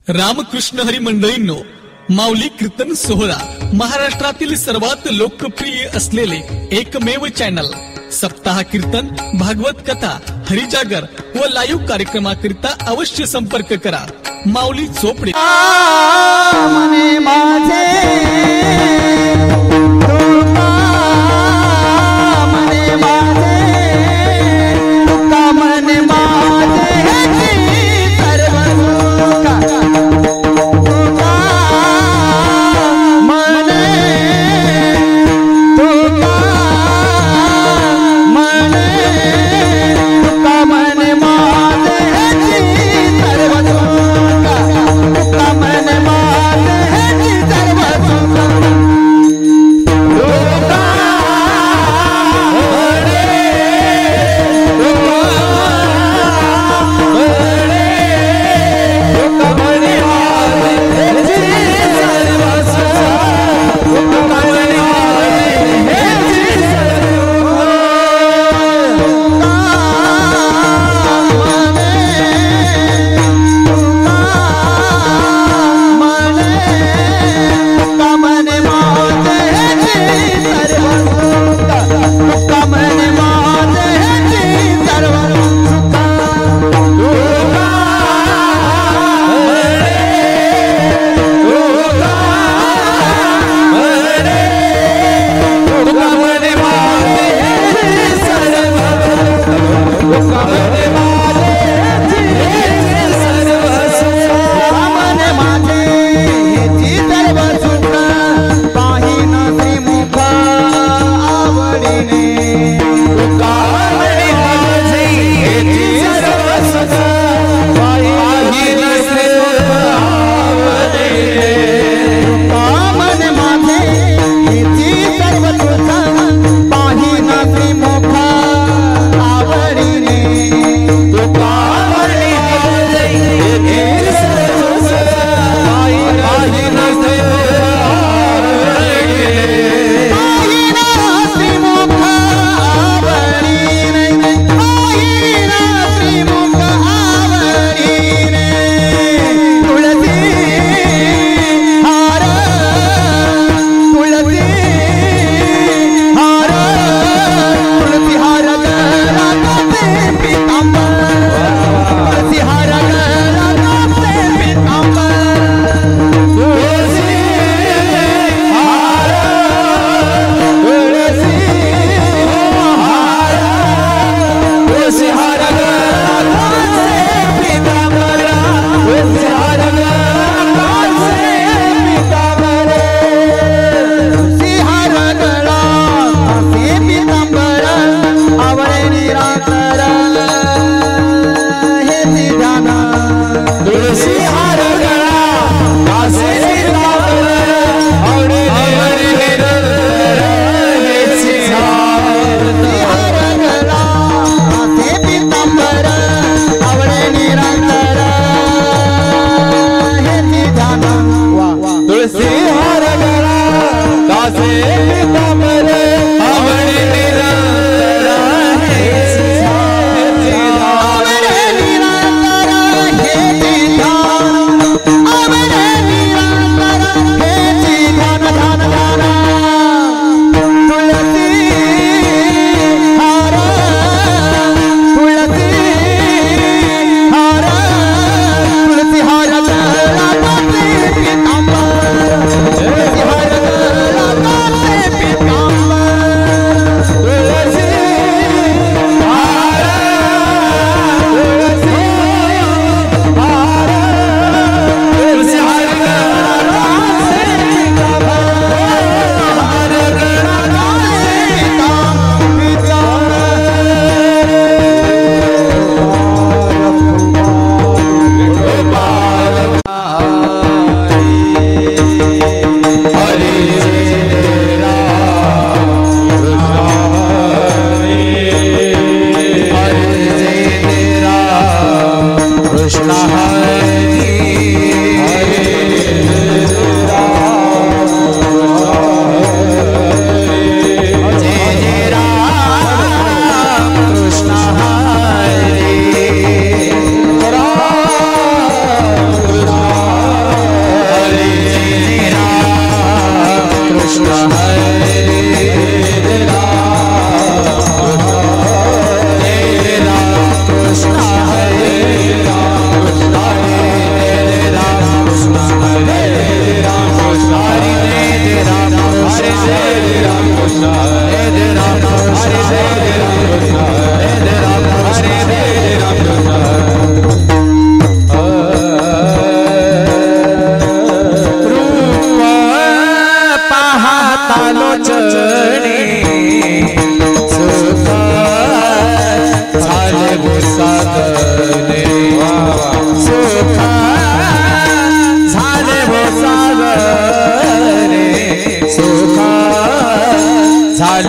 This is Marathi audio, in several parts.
रामकृष्ण हरी मंडळींनो, माऊली कीर्तन सोहळा महाराष्ट्रातील सर्वात लोकप्रिय असलेले एकमेव चॅनल सप्ताह कीर्तन, भागवत कथा, हरिजागर व लाईव्ह कार्यक्रमाकरिता अवश्य संपर्क करा. माऊली चोपडे. मने माझे मने माझे तुका मने माझे सर्व तुका मने तुका मने तुका मने माझे सर्व तुका मने माझे सर्व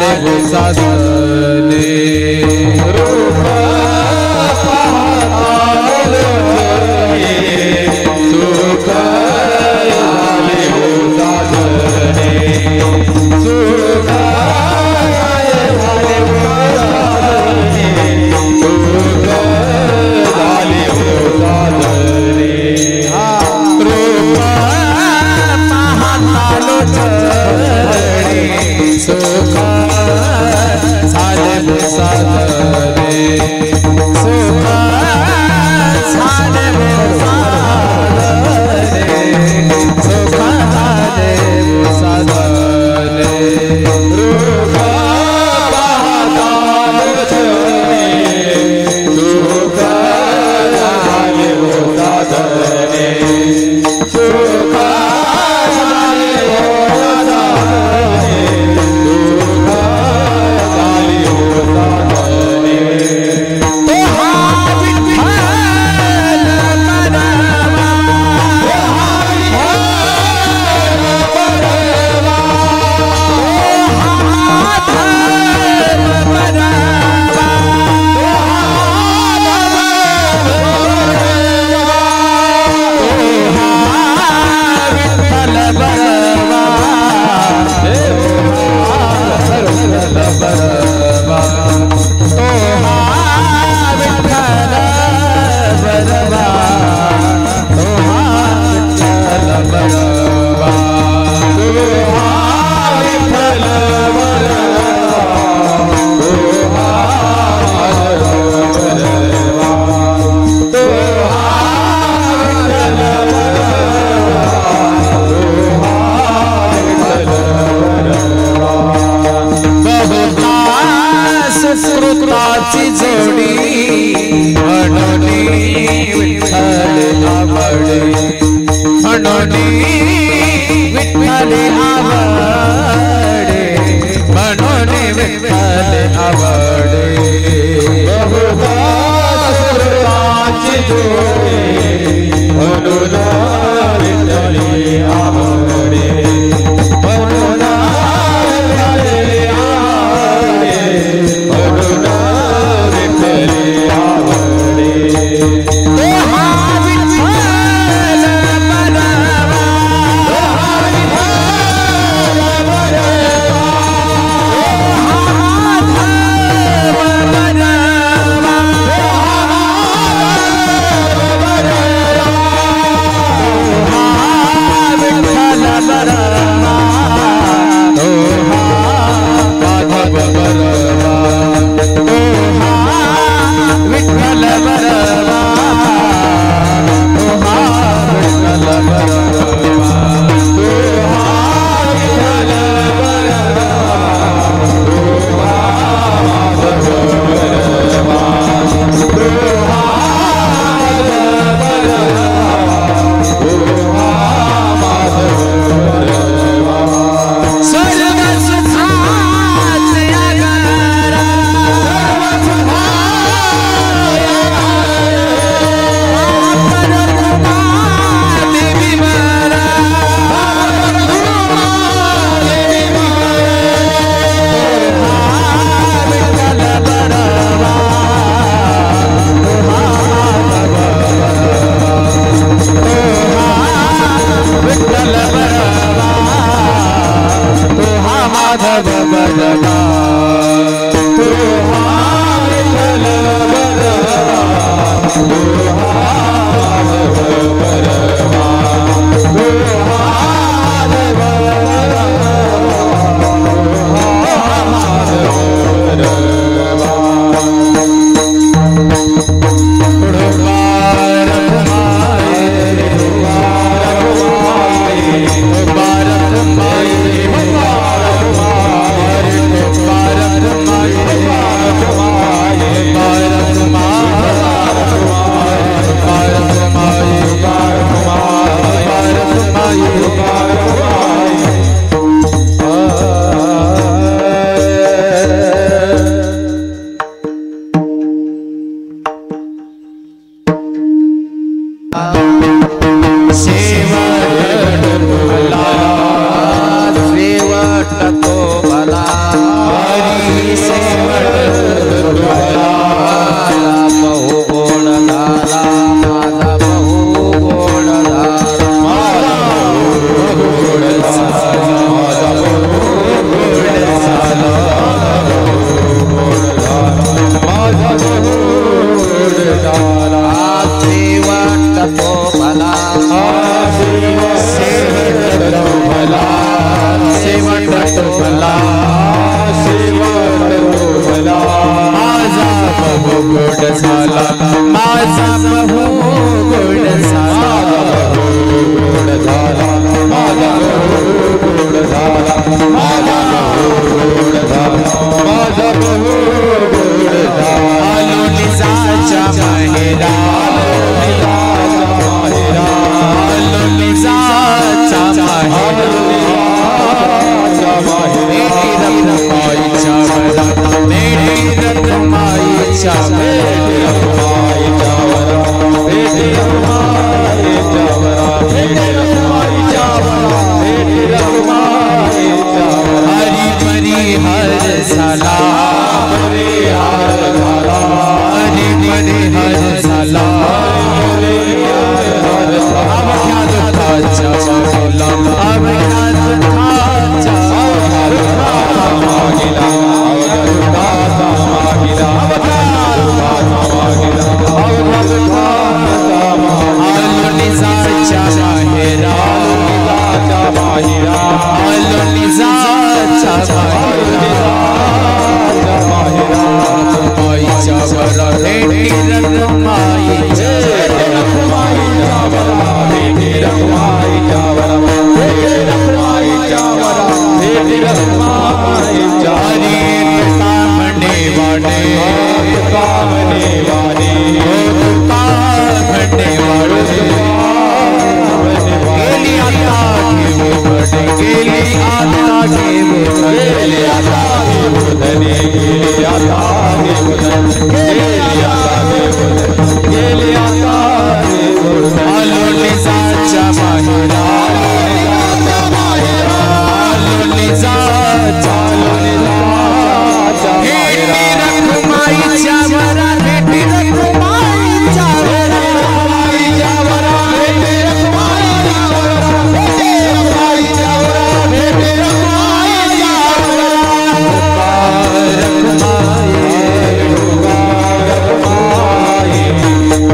झाले वो साधने रूप सुख झाले वो साधने सुख झाले वो साधने सुख झाले वो साधने रूप पाहतालो चढणे सुख झाले वो साधने सुख झाले वो साधने सुख झाले वो साधने रूप पाहतालो चढणे सुख झाले वो साधने सुख झाले वो साधने सुख झाले वो साधने तो हा विठ्ठल परवा तो हा विठ्ठल परवा तो हा धर्म परवा तो हा विठ्ठल बरवा विठ्ठल बरवा तो हा विठ्ठल बरवा तो हा विठ्ठल बरवा तो हा विठ्ठल बरवा तो हा बरवा तो हा सुकृताची जोडी म्हणून विठ्ठल आवडे म्हणून विठ्ठल आवडे म्हणून विठ्ठल आवडे बहुधा सुकृताची जोडी म्हणून विठ्ठल आवडे म्हणून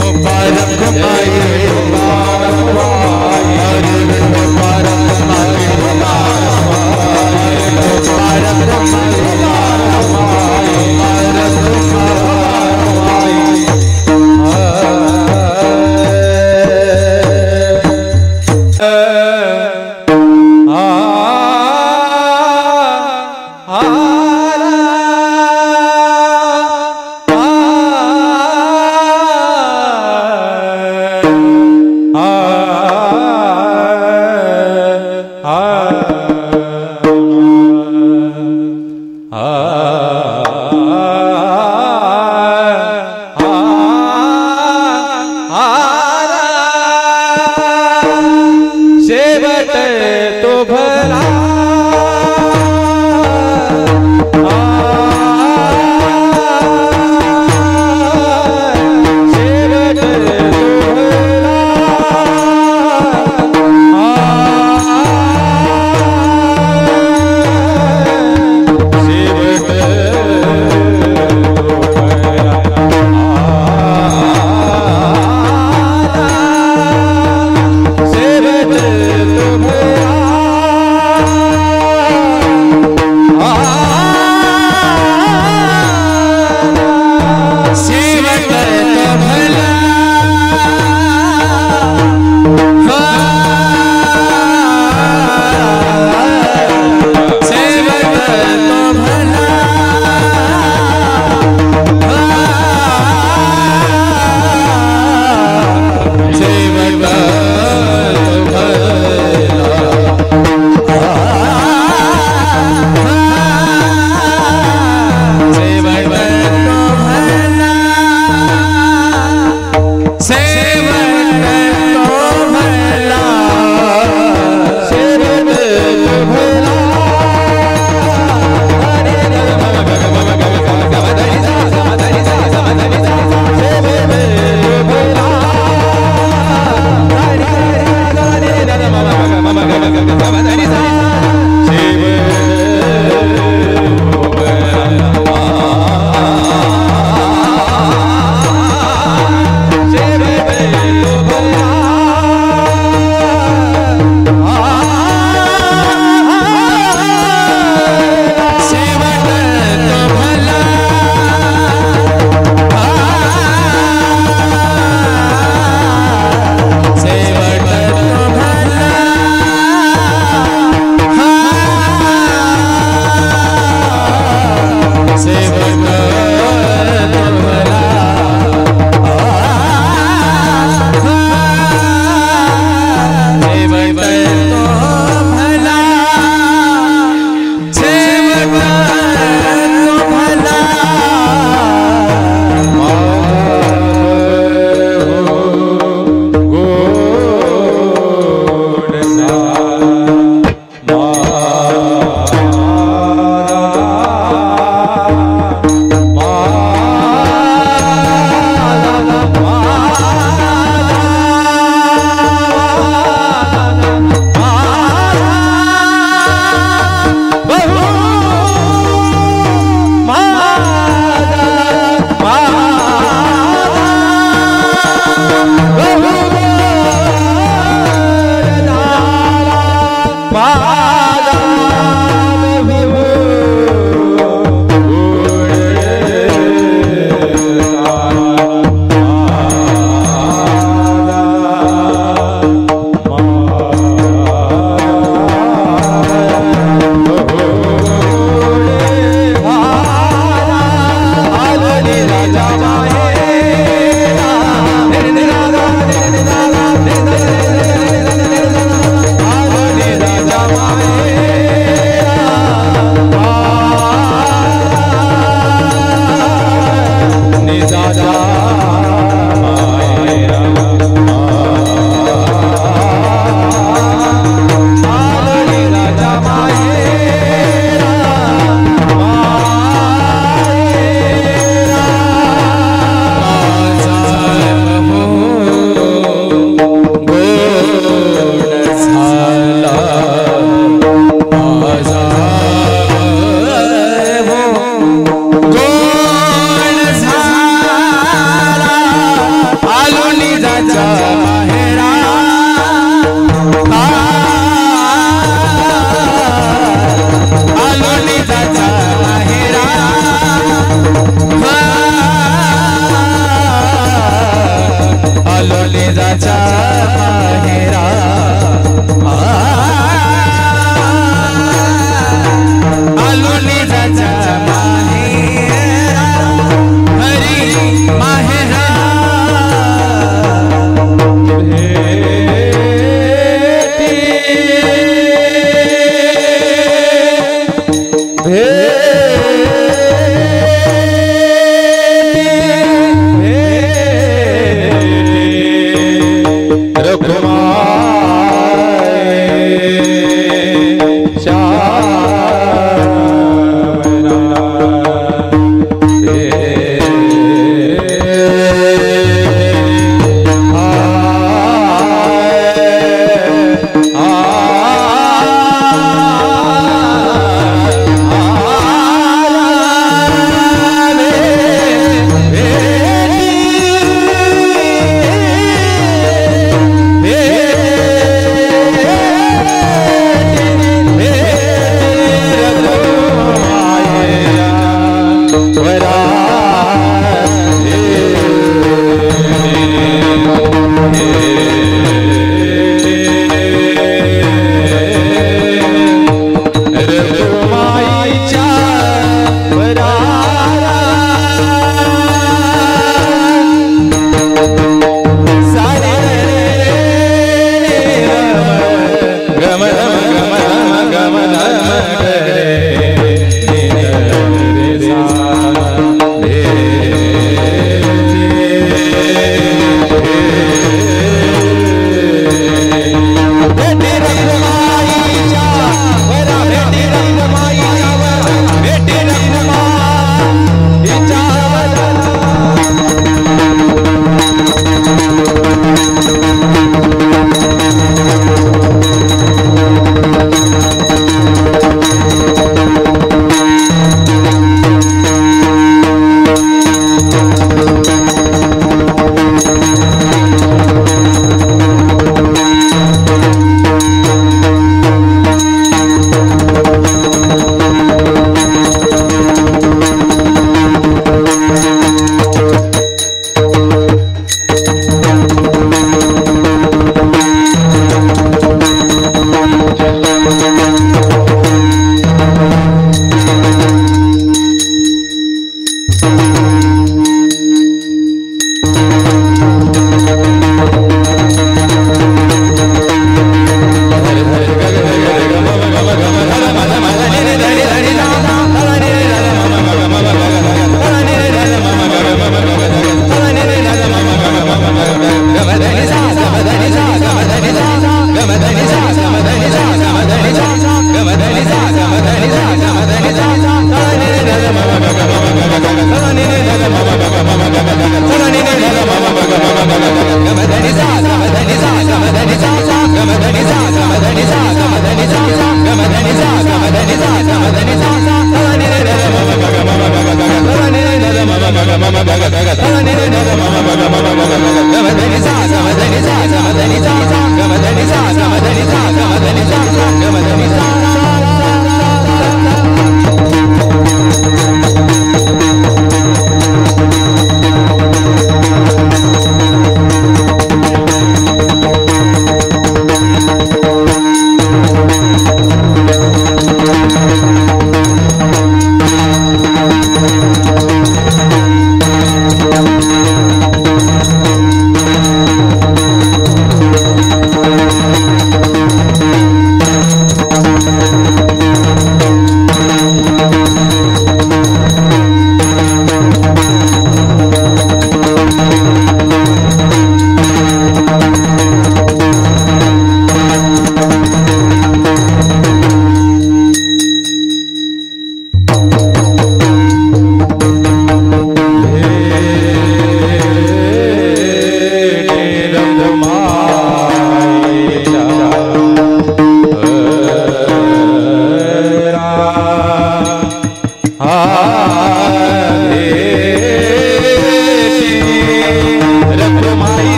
मुबारक माए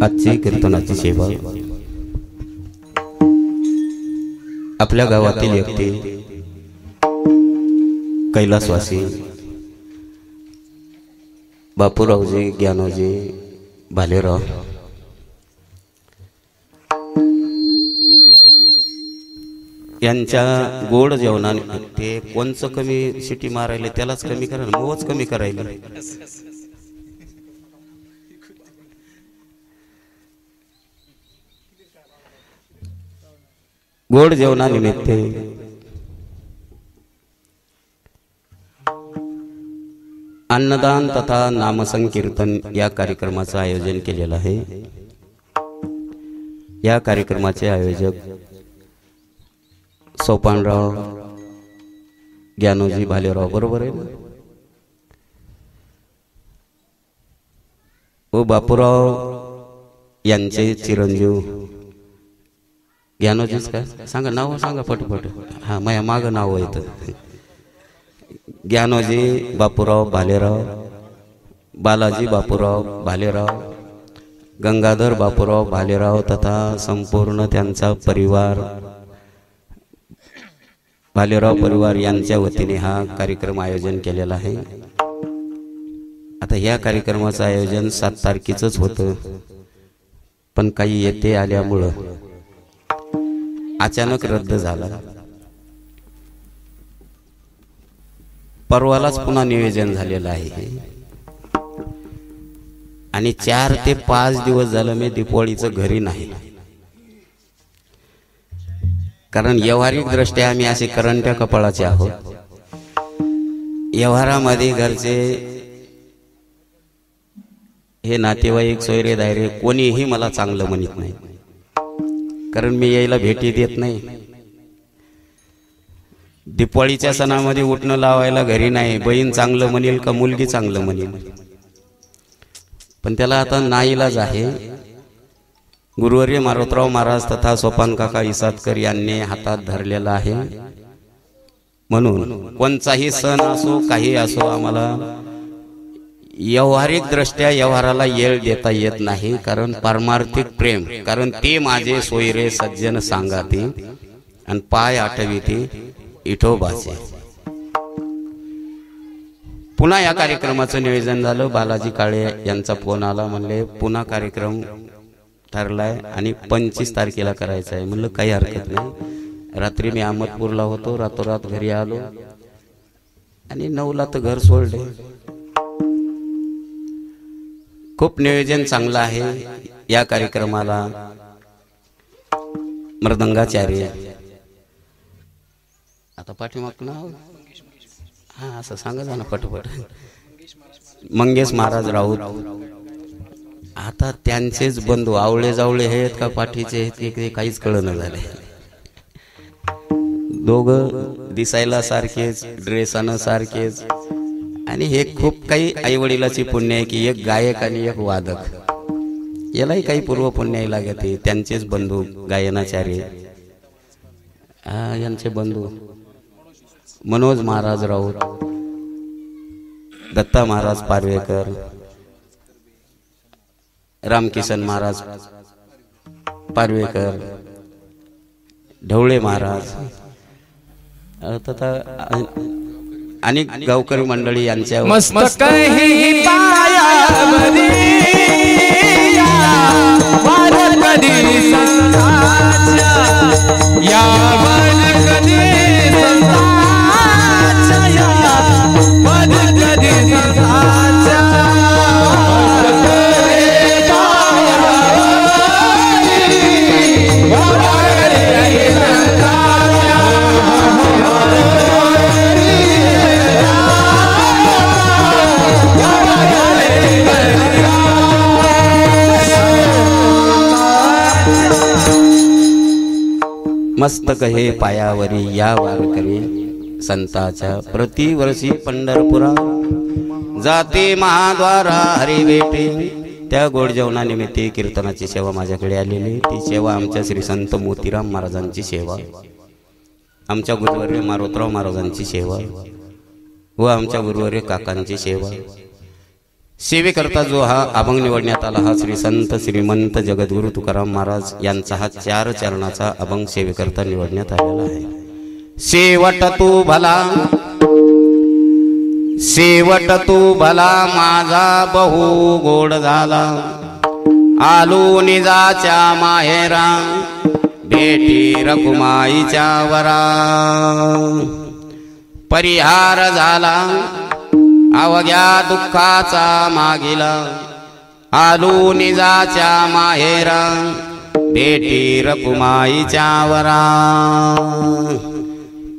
आजची कीर्तनाची सेवा आपल्या गावातील व्यक्ती कैलासवासी बापूरावजी ज्ञानोजी भालेराव यांच्या गोड जेवणाने ते कोणचं कमी शिटी मारायले त्यालाच कमी करायला मोच कमी करायला गोड जेवणानिमित्त अन्नदान तथा नामसंकीर्तन या कार्यक्रमाचं आयोजन केलेलं आहे। या कार्यक्रमाचे आयोजक सोपानराव ज्ञानोजी भालेराव बरोबर आहे व बापूराव यांचे चिरंजीव ज्ञानोजीच काय सांगा नाव सांगा पटपट हा माझ्या माग नाव येतं ज्ञानोजी बापूराव भालेराव बालाजी बापूराव भालेराव गंगाधर बापूराव भालेराव तथा संपूर्ण त्यांचा परिवार भालेराव परिवार यांच्या वतीने हा कार्यक्रम आयोजन केलेला आहे। आता या कार्यक्रमाचं आयोजन 7 तारखेचंच होतं पण काही येथे आल्यामुळं अचानक रद्द झाला। परवालाच पुन्हा नियोजन झालेलं आहे आणि 4 ते 5 दिवस झालं मी दीपावळीचं घरी नाही कारण व्यावहारिक दृष्ट्या आम्ही असे करंट्या कपाळाचे आहोत। व्यवहारामध्ये घरचे हे नातेवाईक सोयरे दायरे कोणीही मला चांगलं म्हणत नाही कारण मी यायला भेटी देत नाही। दीपावळीच्या सणामध्ये उठणं लावायला घरी नाही बहीण चांगलं म्हणेल का मुलगी चांगलं म्हणेल पण त्याला आता नाईलाज आहे। गुरुवर्य मारुतराव महाराज तथा सोपान काका इसादकर यांनी हातात धरलेला आहे म्हणून कोणताही सण असो काही असो आम्हाला व्यावहारिक दृष्ट्या व्यवहाराला येळ देता येत नाही कारण पारमार्थिक प्रेम कारण ते माझे सोयरे सज्जन सांगाते आणि पाय आठविते इठोबाचे। पुन्हा या कार्यक्रमाचं नियोजन झालं बालाजी काळे यांचा फोन आला म्हणले पुन्हा कार्यक्रम ठरलाय आणि 25 तारखेला करायचा आहे म्हणलं काही हरकत नाही। रात्री मी अहमदपूरला होतो रातोरात घरी आलो आणि 9ला तर घर सोडले। खूप नियोजन चांगलं आहे। या कार्यक्रमाला मृदंगाचार्य आता पाठीमाग नाव हा असं सांगा ना पटपट मंगेश महाराज राऊत आता त्यांचेच बंधू आवळे जावळे आहेत का पाठीचे आहेत काहीच कळना झाले। दोघं दिसायला सारखेच ड्रेसानं सारखेच आणि हे खूप काही आईवडिलाची पुण्य आहे की एक गायक आणि एक वादक यालाही काही पूर्व पुण्य लागते। त्यांचेच बंधू गायनाचार्य यांचे बंधू मनोज महाराज राऊत दत्ता महाराज पारवेकर रामकिशन महाराज पारवेकर ढवळे महाराज तथा अनेक गावकरी मंडळी यांच्या मस्तक ही पायावरी वारकरी संतांच्या या वारकरी संतांच्या या वारकरी संतांच्या मस्तक हे पायावरी या वारकरी संताच्या प्रतिवर्षी पंढरपुरा जाते महाद्वारा हरी भेटे। त्या गोड जेवणानिमित्त कीर्तनाची सेवा माझ्याकडे आलेली ती सेवा आमच्या श्री संत मोतीराम महाराजांची सेवा आमच्या गुरुवर्य मारुतराव महाराजांची सेवा व आमच्या गुरुवर्य काकांची सेवा सेवेकरता जो हा अभंग निवडण्यात आला हा श्री संत श्रीमंत जगद्गुरु तुकाराम महाराज यांचा हा 4 चरणाचा अभंग सेवेकरता निवडण्यात आलेला आहे. शेवट तू भला, शेवट तू भला माझा बहु गोड झाला, आलो निजाच्या माहेरा भेटी रकुमाईच्या वरा, परिहार झाला अवघ्या दुःखाचा मागिला, आलो निजाच्या माहेरा भेटी रकुमाईच्या वरा,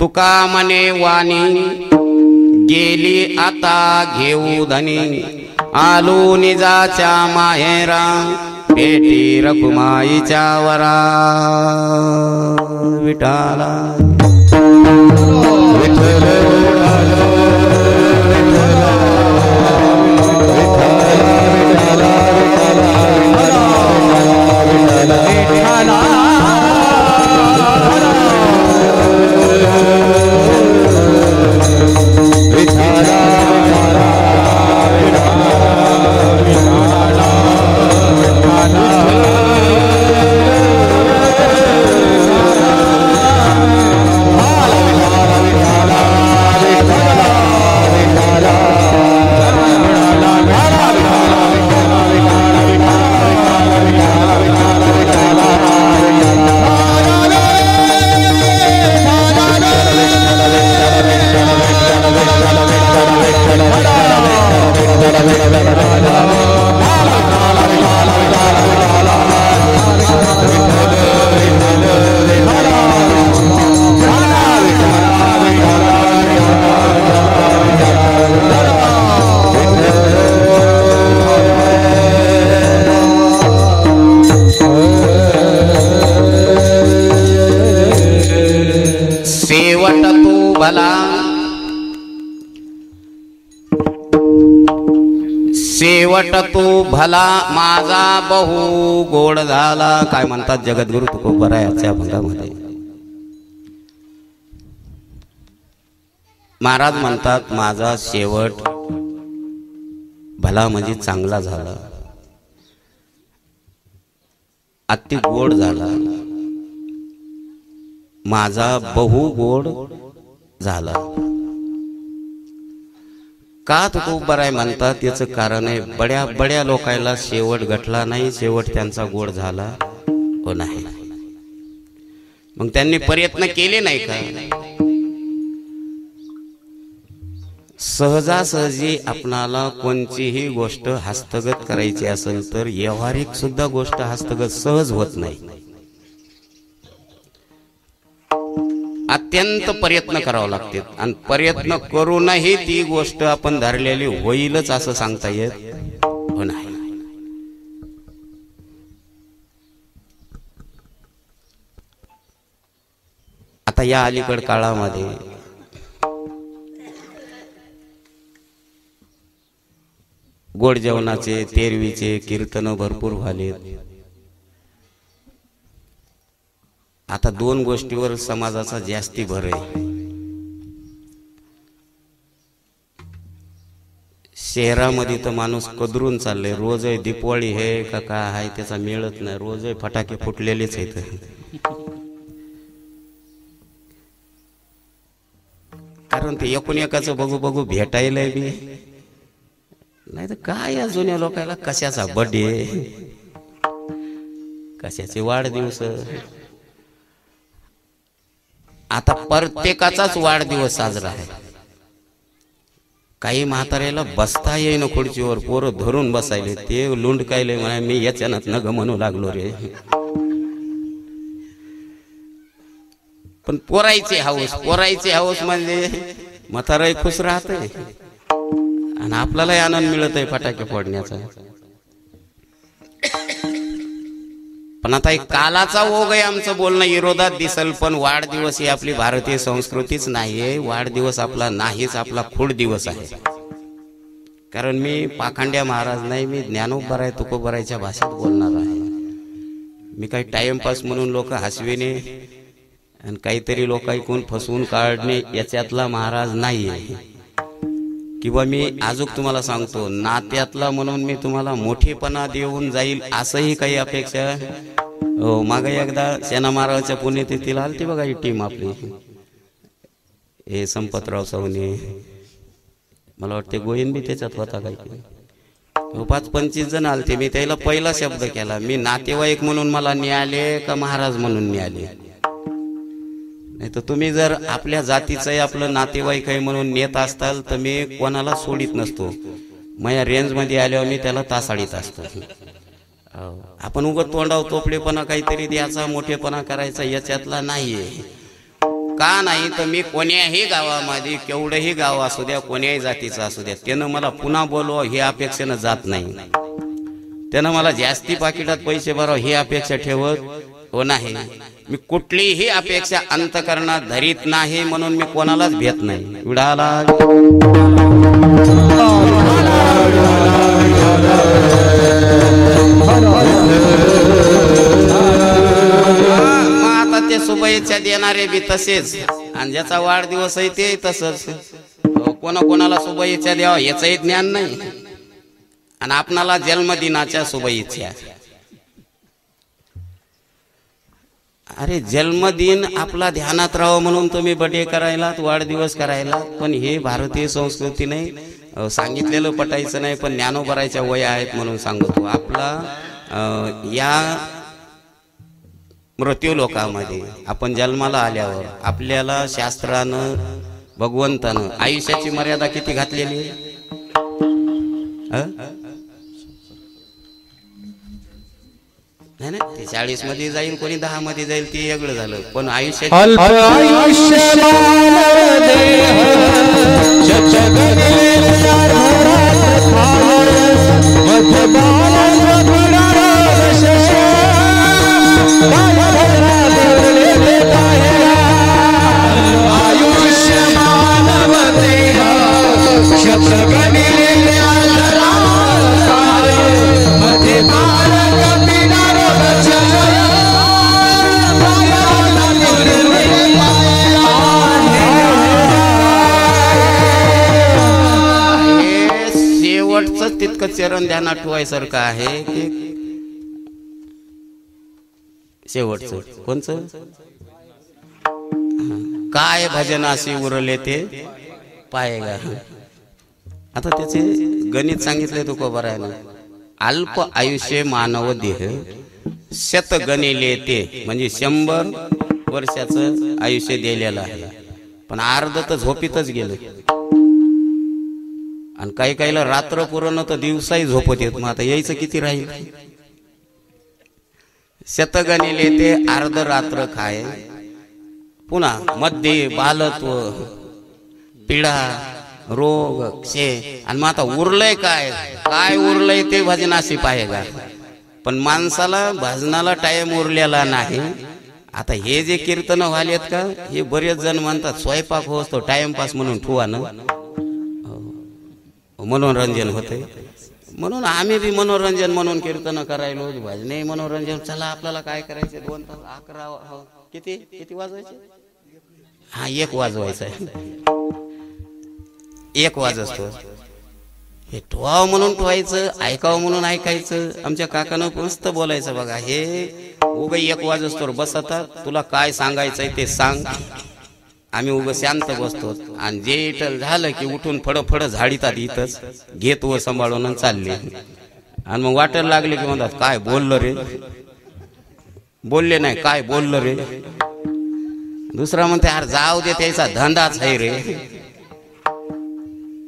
तुका मने वाणी गेली आता घेऊ धनी, आलो निजाच्या माहेरा भेटी रकुमाईच्या वरा. विठाला शेवट तू भला माझा बहु गोड झाला. काय म्हणतात जगद्गुरु तुकोबरायाच्या अभंगामध्ये महाराज म्हणतात माझा शेवट भला म्हणजे चांगला झाला, अति गोड झाला, माझा बहु गोड झाला. का तुकोबराय म्हणतात याचं कारण आहे, बड्या बड्या लोकांना शेवट गठला नाही, शेवट त्यांचा गोड झाला हो नाही. मग त्यांनी प्रयत्न केले नाही का? सहजासहजी आपणाला कोणतीही गोष्ट हस्तगत करायची असेल तर व्यावहारिक सुद्धा गोष्ट हस्तगत सहज होत नाही. अत्यंत प्रयत्न करावे लागते आणि प्रयत्न करूनही ती गोष्ट आपण धरलेली होईलच असं सांगता येत हो नाही. आता या अलीकड काळामध्ये गोड जेवणाचे तेरवीचे कीर्तन भरपूर झाले. आता 2 गोष्टीवर समाजाचा जास्ती भर आहे. शहरामध्ये तर माणूस कदरून चालले, रोज दीपावली हे का काय आहे त्याचा मिळत नाही, रोज फटाके फुटलेलेच आहेत. कारण ते एकूण एकाचं बघू बघू भेटायला बी नाही तर काय या जुन्या लोकांना कशाचा बर्थडे, कशाचे वाढदिवस. आता प्रत्येकाचाच वाढदिवस साजरा आहे. काही म्हाताऱ्याला बसता येईन खुर्चीवर, पोरं धरून बसायले, ते लुंडकायले म्हणा मी याच्यानं न ग म्हणू लागलो रे. पण पोरायचे हाऊस म्हणजे म्हाताराही खुश राहते आणि आपल्यालाही आनंद मिळत आहे फटाके फोडण्याचा. पण आता एक कालाचा ओघ आहे, आमचं बोलणं विरोधात दिसल, पण वाढदिवस ही आपली भारतीय संस्कृतीच नाहीये. वाढदिवस आपला नाहीच, आपला खूड दिवस आहे. कारण मी पाखंड्या महाराज नाही, मी ज्ञानोबराय तुकोबरायच्या भाषेत बोलणार आहे. मी काही टाइमपास म्हणून लोक हसविणे आणि काहीतरी लोक ऐकून फसवून काढणे याच्यातला महाराज नाहीये. किंवा मी अजून तुम्हाला सांगतो नात्यातला म्हणून मी तुम्हाला मोठेपणा देऊन जाईल असंही काही अपेक्षा हो. मागे एकदा सेना महाराजच्या पुण्यतिथीला आलती बघा ही टीम आपली, हे संपतराव सवने, मला वाटते गोविंद बी त्याच्यात होता काही, 5-25 जण आलते. मी त्याला पहिला शब्द केला, मी नातेवाईक म्हणून मला न्यायालय का महाराज म्हणून न्यायालय, नाही तर तुम्ही जर आपल्या जातीचं आहे आपलं नातेवाईक आहे म्हणून नेत असताल तर मी कोणाला सोडित नसतो. माझ्या रेंजमध्ये आल्यावर मी त्याला तासाडीत असतो. आपण उगत तोंडावर तोपडेपणा काहीतरी द्यायचा, मोठेपणा करायचा याच्यातला नाहीये. का नाही तर मी कोण्याही गावामध्ये केवढंही गाव असू द्या, कोण्याही जातीचं असू द्या, त्यानं मला पुन्हा बोलवा ही अपेक्षेनं जात नाही. त्यानं मला जास्ती पाकिटात पैसे भराव ही अपेक्षा ठेवत हो नाही. मी कुठलीही अपेक्षा अंतकरणात धरीत नाही म्हणून मी कोणालाच भेट नाही. विडाला आता ते शुभेच्छा देणारे बी तसेच, आणि ज्याचा वाढदिवस आहे ते तसंच. कोणाकोणाला शुभेच्छा द्यावा याचंही ज्ञान नाही, आणि आपणाला जन्मदिनाच्या शुभेच्छा. अरे जन्मदिन आपला ध्यानात राहावं म्हणून तुम्ही बर्थडे करायला, वाढदिवस करायला, पण हे भारतीय संस्कृती नाही. सांगितलेलं पटायचं नाही, पण ज्ञानोबरायच्या वय आहेत म्हणून सांगतो. आपला या मृत्यू लोकामध्ये आपण जन्माला आल्यावर आपल्याला शास्त्रानं भगवंतानं आयुष्याची मर्यादा किती घातलेली नाही ना. ते 40 मध्ये जाईल, कोणी 10 मध्ये जाईल, ते वेगळं झालं. पण आयुष्याची तितकं चरण ध्यानात ठेवायसारखं आहे की शेवटचं कोणचं काय भजन असे उरले ते पायगा. आता त्याचे गणित सांगितले तुकोबारायनं. अल्प आयुष्य मानव देह शत गणिले ते, म्हणजे 100 वर्षाचं आयुष्य दिलेलं आहे, पण अर्ध तर झोपीतच गेलं. आणि काही काहीला रात्र पुरण तर दिवसाही झोपत येत. मग आता यायचं किती राहील. शतगणिले ते अर्ध रात्र खाय, पुन्हा मध्ये बालत्व, पिढा, रोग, क्षय, आणि मग आता उरलंय काय, काय उरलंय ते भजनाशी पाहेगा. पण माणसाला भजनाला टाइम उरलेला नाही. आता हे जे कीर्तन व्हालेत का, हे बरेच जण म्हणतात स्वयंपाक होतो टाइमपास म्हणून ठुवा ना, मनोरंजन होते म्हणून आम्ही बी मनोरंजन म्हणून कीर्तन करायलो. भजने मनोरंजन. चला आपल्याला काय करायचे, 2 तास 11 किती वाजवायचे, 1 वाजवायचं आहे, 1 वाजतो. हे ठेवावं म्हणून ठेवायचं, ऐकावं म्हणून ऐकायचं. आमच्या काकानं मस्त बोलायचं बघा, हे उगा 1 वाजतो बसतात, तुला काय सांगायचंय ते सांग, आम्ही उग शांत बसतो. आणि जे इटल झालं की उठून फड झाडीतात इथंच, घेत व सांभाळून चालले. आणि मग वाटायला लागले की म्हणतात काय बोललं रे, बोलले नाही काय बोललं रे. दुसरा म्हणते अरे जाऊ दे त्याचा धंदाच आहे रे.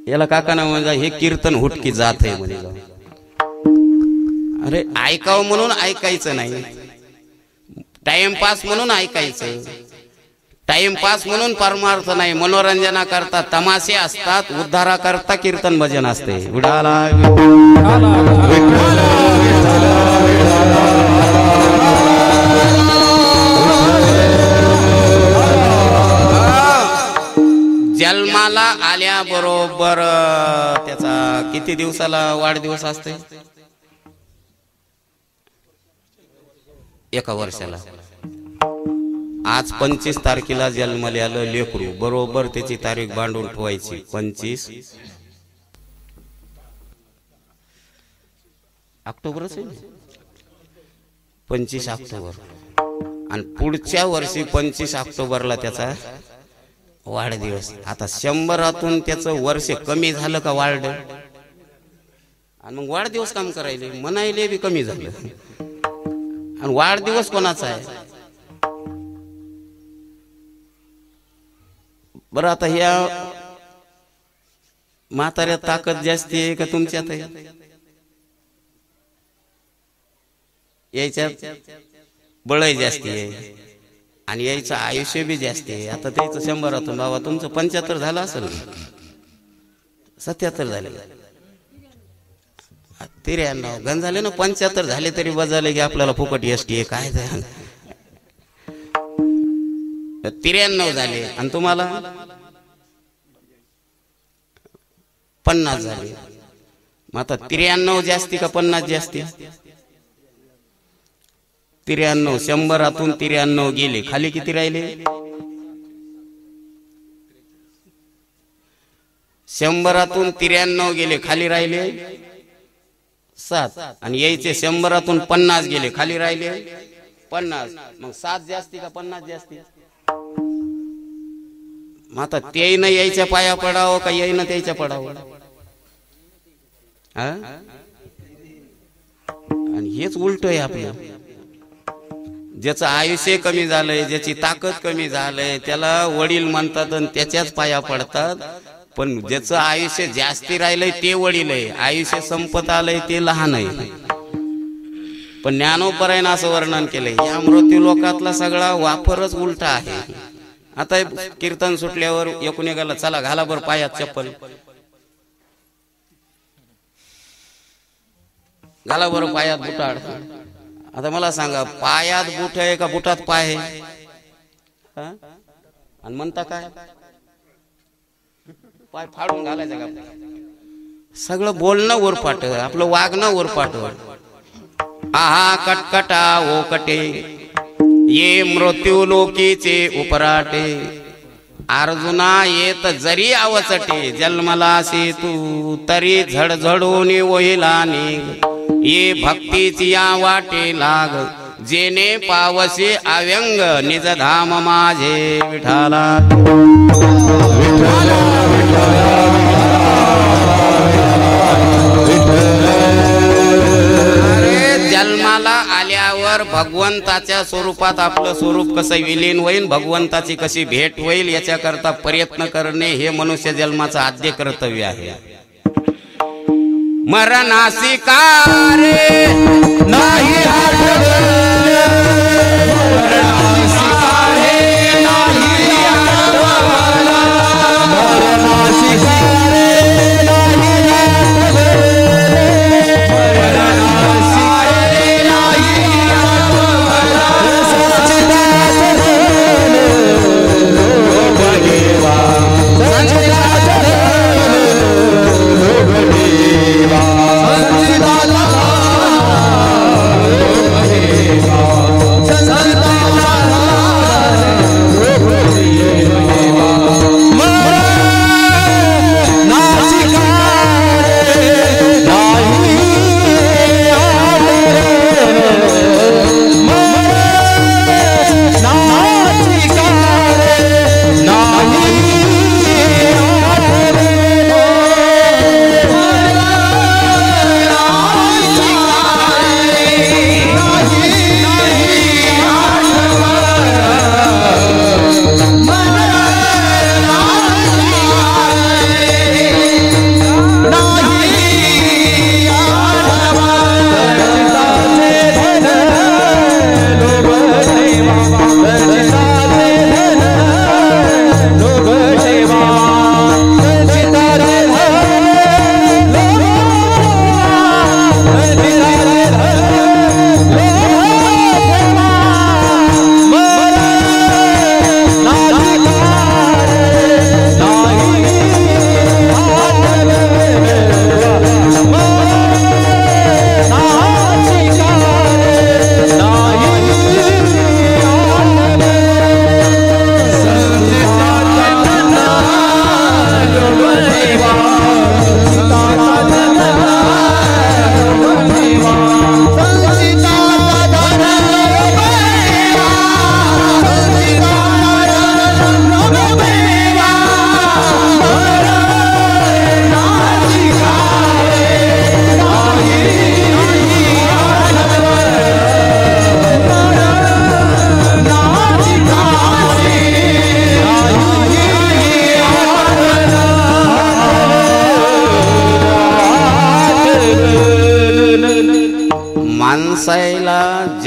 याला काकाना म्हणजे हे कीर्तन हुटकी जात आहे म्हणजे. अरे ऐकावं म्हणून ऐकायचं नाही, टाइमपास म्हणून ऐकायचं. टाइमपास म्हणून परमार्थ नाही. मनोरंजना करता तमाशे असतात, उद्धारा करता कीर्तन भजन असते. जन्माला आल्याबरोबर त्याचा किती दिवसाला वाढदिवस असते, 1 वर्षाला. आज 25 तारखेला जन्मल्यालं लेकरू, बरोबर त्याची तारीख बांधून ठेवायची 25 ऑक्टोबरच आहे 25 ऑक्टोबर आणि पुढच्या वर्षी 25 ऑक्टोबरला त्याचा वाढदिवस. आता 100तून त्याचं वर्ष कमी झालं का वाढलं आणि मग वाढदिवस काम करायले म्हणायले बी कमी झालं. आणि वाढदिवस कोणाचा आहे बरं? आता ह्या म्हाताऱ्यात ताकद जास्ती आहे का तुमच्यात आहे? याच्यात बळही जास्ती आहे आणि यायचं आयुष्य बी जास्ती आहे. आता त्याचं 100तून बाबा तुमचं 75 झालं असेल, 77 झाले, 93 गण झाले ना, 75 झाले तरी बजाले की आपल्याला फुकट एसटी आहे काय. 93 झाले आणि तुम्हाला 50 झाले. मग आता 93 जास्ती का 50 जास्ती? 93. 100तून 93 गेले, खाली किती राहिले? 100तून 93 गेले, खाली राहिले 7. आणि यायचे 100तून 50 गेले, खाली राहिले 50. मग 7 जास्ती का 50 जास्ती? मग आता त्याईनं यायच्या पाया पडावं का याईनं त्याच्या पडावं? आणि हेच उलट आहे आपलं. ज्याचं आयुष्य कमी झालंय, ज्याची ताकद कमी झालंय, त्याला वडील म्हणतात आणि त्याच्याच पाया पडतात. पण ज्याचं आयुष्य जास्ती राहिलंय ते वडील आहे, आयुष्य संपत आलंय ते लहान आहे. पण ज्ञानोपरायण असं वर्णन केलंय. या मृत्यू लोकातला सगळा वापरच उलटा आहे. आता कीर्तन सुटल्यावर एकूण एकाला चला घाला बरं पायात चप्पल, घाला बरं पायात बुटाड. आता मला सांगा, पायात बुट आहे का बुटात पाय आहे? आणि म्हणता काय पाय फाडून घालायचं का? सगळं बोलणं उरपाट, आपलं वागणं उरपाट. आहा कटकटा ओ कटे ये मृत्यू लोकीचे उपराटे. अर्जुना येत जरी आवचटे, जन्मला से तू तरी झडझडून वहिला निघ. ये भक्तीची या वाटे लाग, जेने पावसे अव्यंग निज धाम माझे विठाला. अरे जन्माला आल्यावर भगवंताच्या स्वरूपात आपलं स्वरूप कसं विलीन होईल, भगवंताची कशी भेट होईल, याच्याकरता प्रयत्न करणे हे मनुष्य जन्माचं आद्य कर्तव्य आहे. मरणासी कारे नाही देवा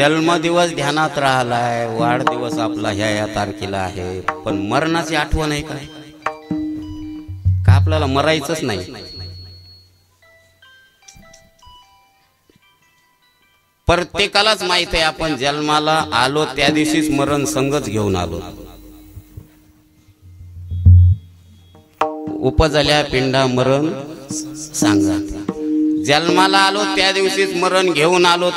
जन्मदिवस ध्यानात राहिलाय, वाढदिवस आपला ह्या तारखेला आहे, पण मरणाची आठवण आहे काय का? आपल्याला मरायचंच नाही. प्रत्येकालाच माहित आहे आपण जन्माला आलो त्या दिवशीच मरण संगच घेऊन आलो. उपजल्या पिंडा मरण सांगा. जन्माला आलो त्या दिवशीच मरण घेऊन आलो.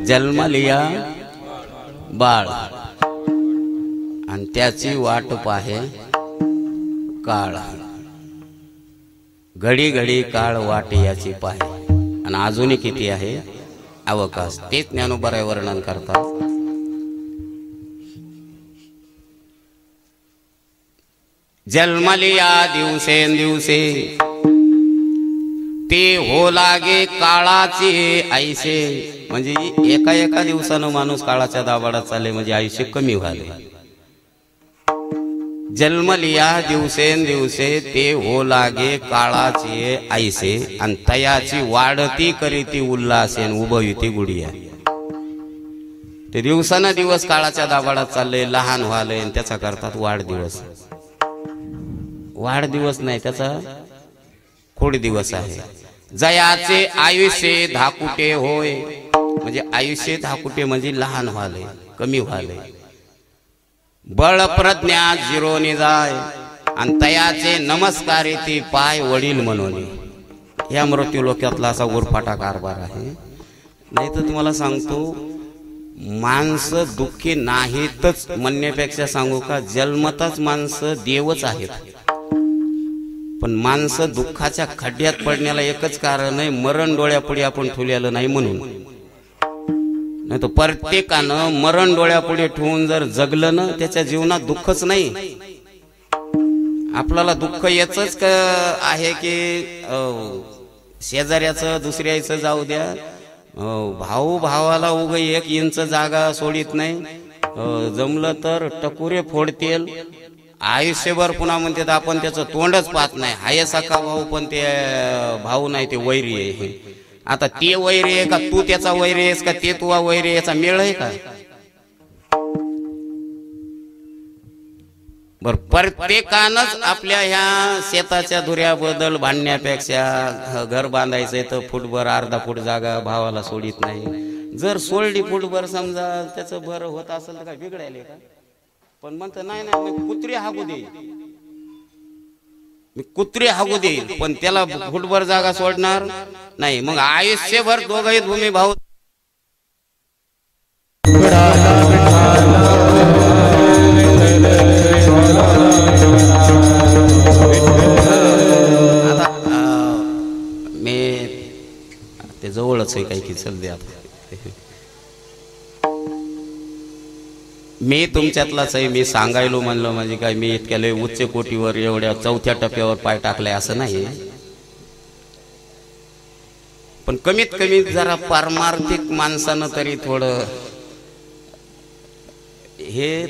जन्म लिया बाळ आणि त्याची वाट पाहे काळ. घडी घडी काळ वाट याची पाहे. आणि अजूनही किती आहे अवकाश. तेच ज्ञानोबराय वर्णन करतात. जन्म लिया दिवसेंदिवसे ते हो लागे काळाचे ऐसे. म्हणजे एका एका दिवसानं माणूस काळाच्या दाबाडात चालले म्हणजे आयुष्य कमी व्हाले. जन्म लिया दिवसेंदिवसे ते हो लागे काळाचे ऐसे. आणि तयाची वाढती करीती उल्हासेन उभविती गुडिया. ते दिवसानं दिवस काळाच्या दाबाडात चालले, लहान व्हाले आणि त्याचा करतात वाढदिवस. वाढदिवस नाही, त्याचा खोड दिवस आहे. जयाचे आयुष्य धाकुटे होय. म्हणजे आयुष्य धाकुटे म्हणजे लहान व्हाले, कमी व्हाले. बळ प्रज्ञा जिरोनी जाय. आणि तयाचे नमस्कार येते पाय वडील म्हणून. या मृत्यू लोकातला असा उरफाटा कारभार आहे. नाही तर तुम्हाला सांगतो, माणसं दुःखी नाहीतच म्हणण्यापेक्षा सांगू का, जन्मताच माणसं देवच आहेत. पण माणसं दुःखाच्या खड्ड्यात पडण्याला एकच कारण आहे, मरण डोळ्यापुढे आपण ठेवलेलं नाही म्हणून. नाही तर प्रत्येकानं मरण डोळ्यापुढे ठेवून जर जगलं ना, त्याच्या जीवनात दुःखच नाही. आपल्याला दुःख याच आहे की शेजाऱ्याचं दुसऱ्याचं जाऊ द्या, भाऊ भावाला उग 1 इंच जागा सोडित नाही. जमलं तर टकुरे फोडतील. आयुष्यभर पुन्हा म्हणतात आपण त्याचं तोंडच पाहत नाही. हाय सखा भाऊ पण ते भाऊ नाही, ते वैरी आहे. आता ते वैरी आहे का तू त्याचा वैरी आहेस का ते तुवा वैरी, याचा मेळ आहे का? बर, प्रत्येकानंच आपल्या ह्या शेताच्या धुऱ्याबद्दल भांडण्यापेक्षा घर बांधायचंय तर फुटभर अर्धा फूट जागा भावाला सोडित नाही. जर सोडली फुटभर समजा त्याचं भर होत असेल तर काय बिघडायले का? पण म्हणतं नाही नाही, मी कुत्री हागू देईल, मी कुत्री हागू देईल, पण त्याला फुटभर जागा सोडणार नाही. मग आयुष्यभर दोघही भूमी भाऊ. मी ते जवळच आहे काही की चल द्या. मी तुमच्यातलाच आहे. मी सांगायलो म्हणलं म्हणजे काय मी इतक्या लय उच्च कोटीवर एवढ्या चौथ्या टप्प्यावर पाय टाकलाय असं नाही. पण कमीत कमी जरा पारमार्थिक माणसानं तरी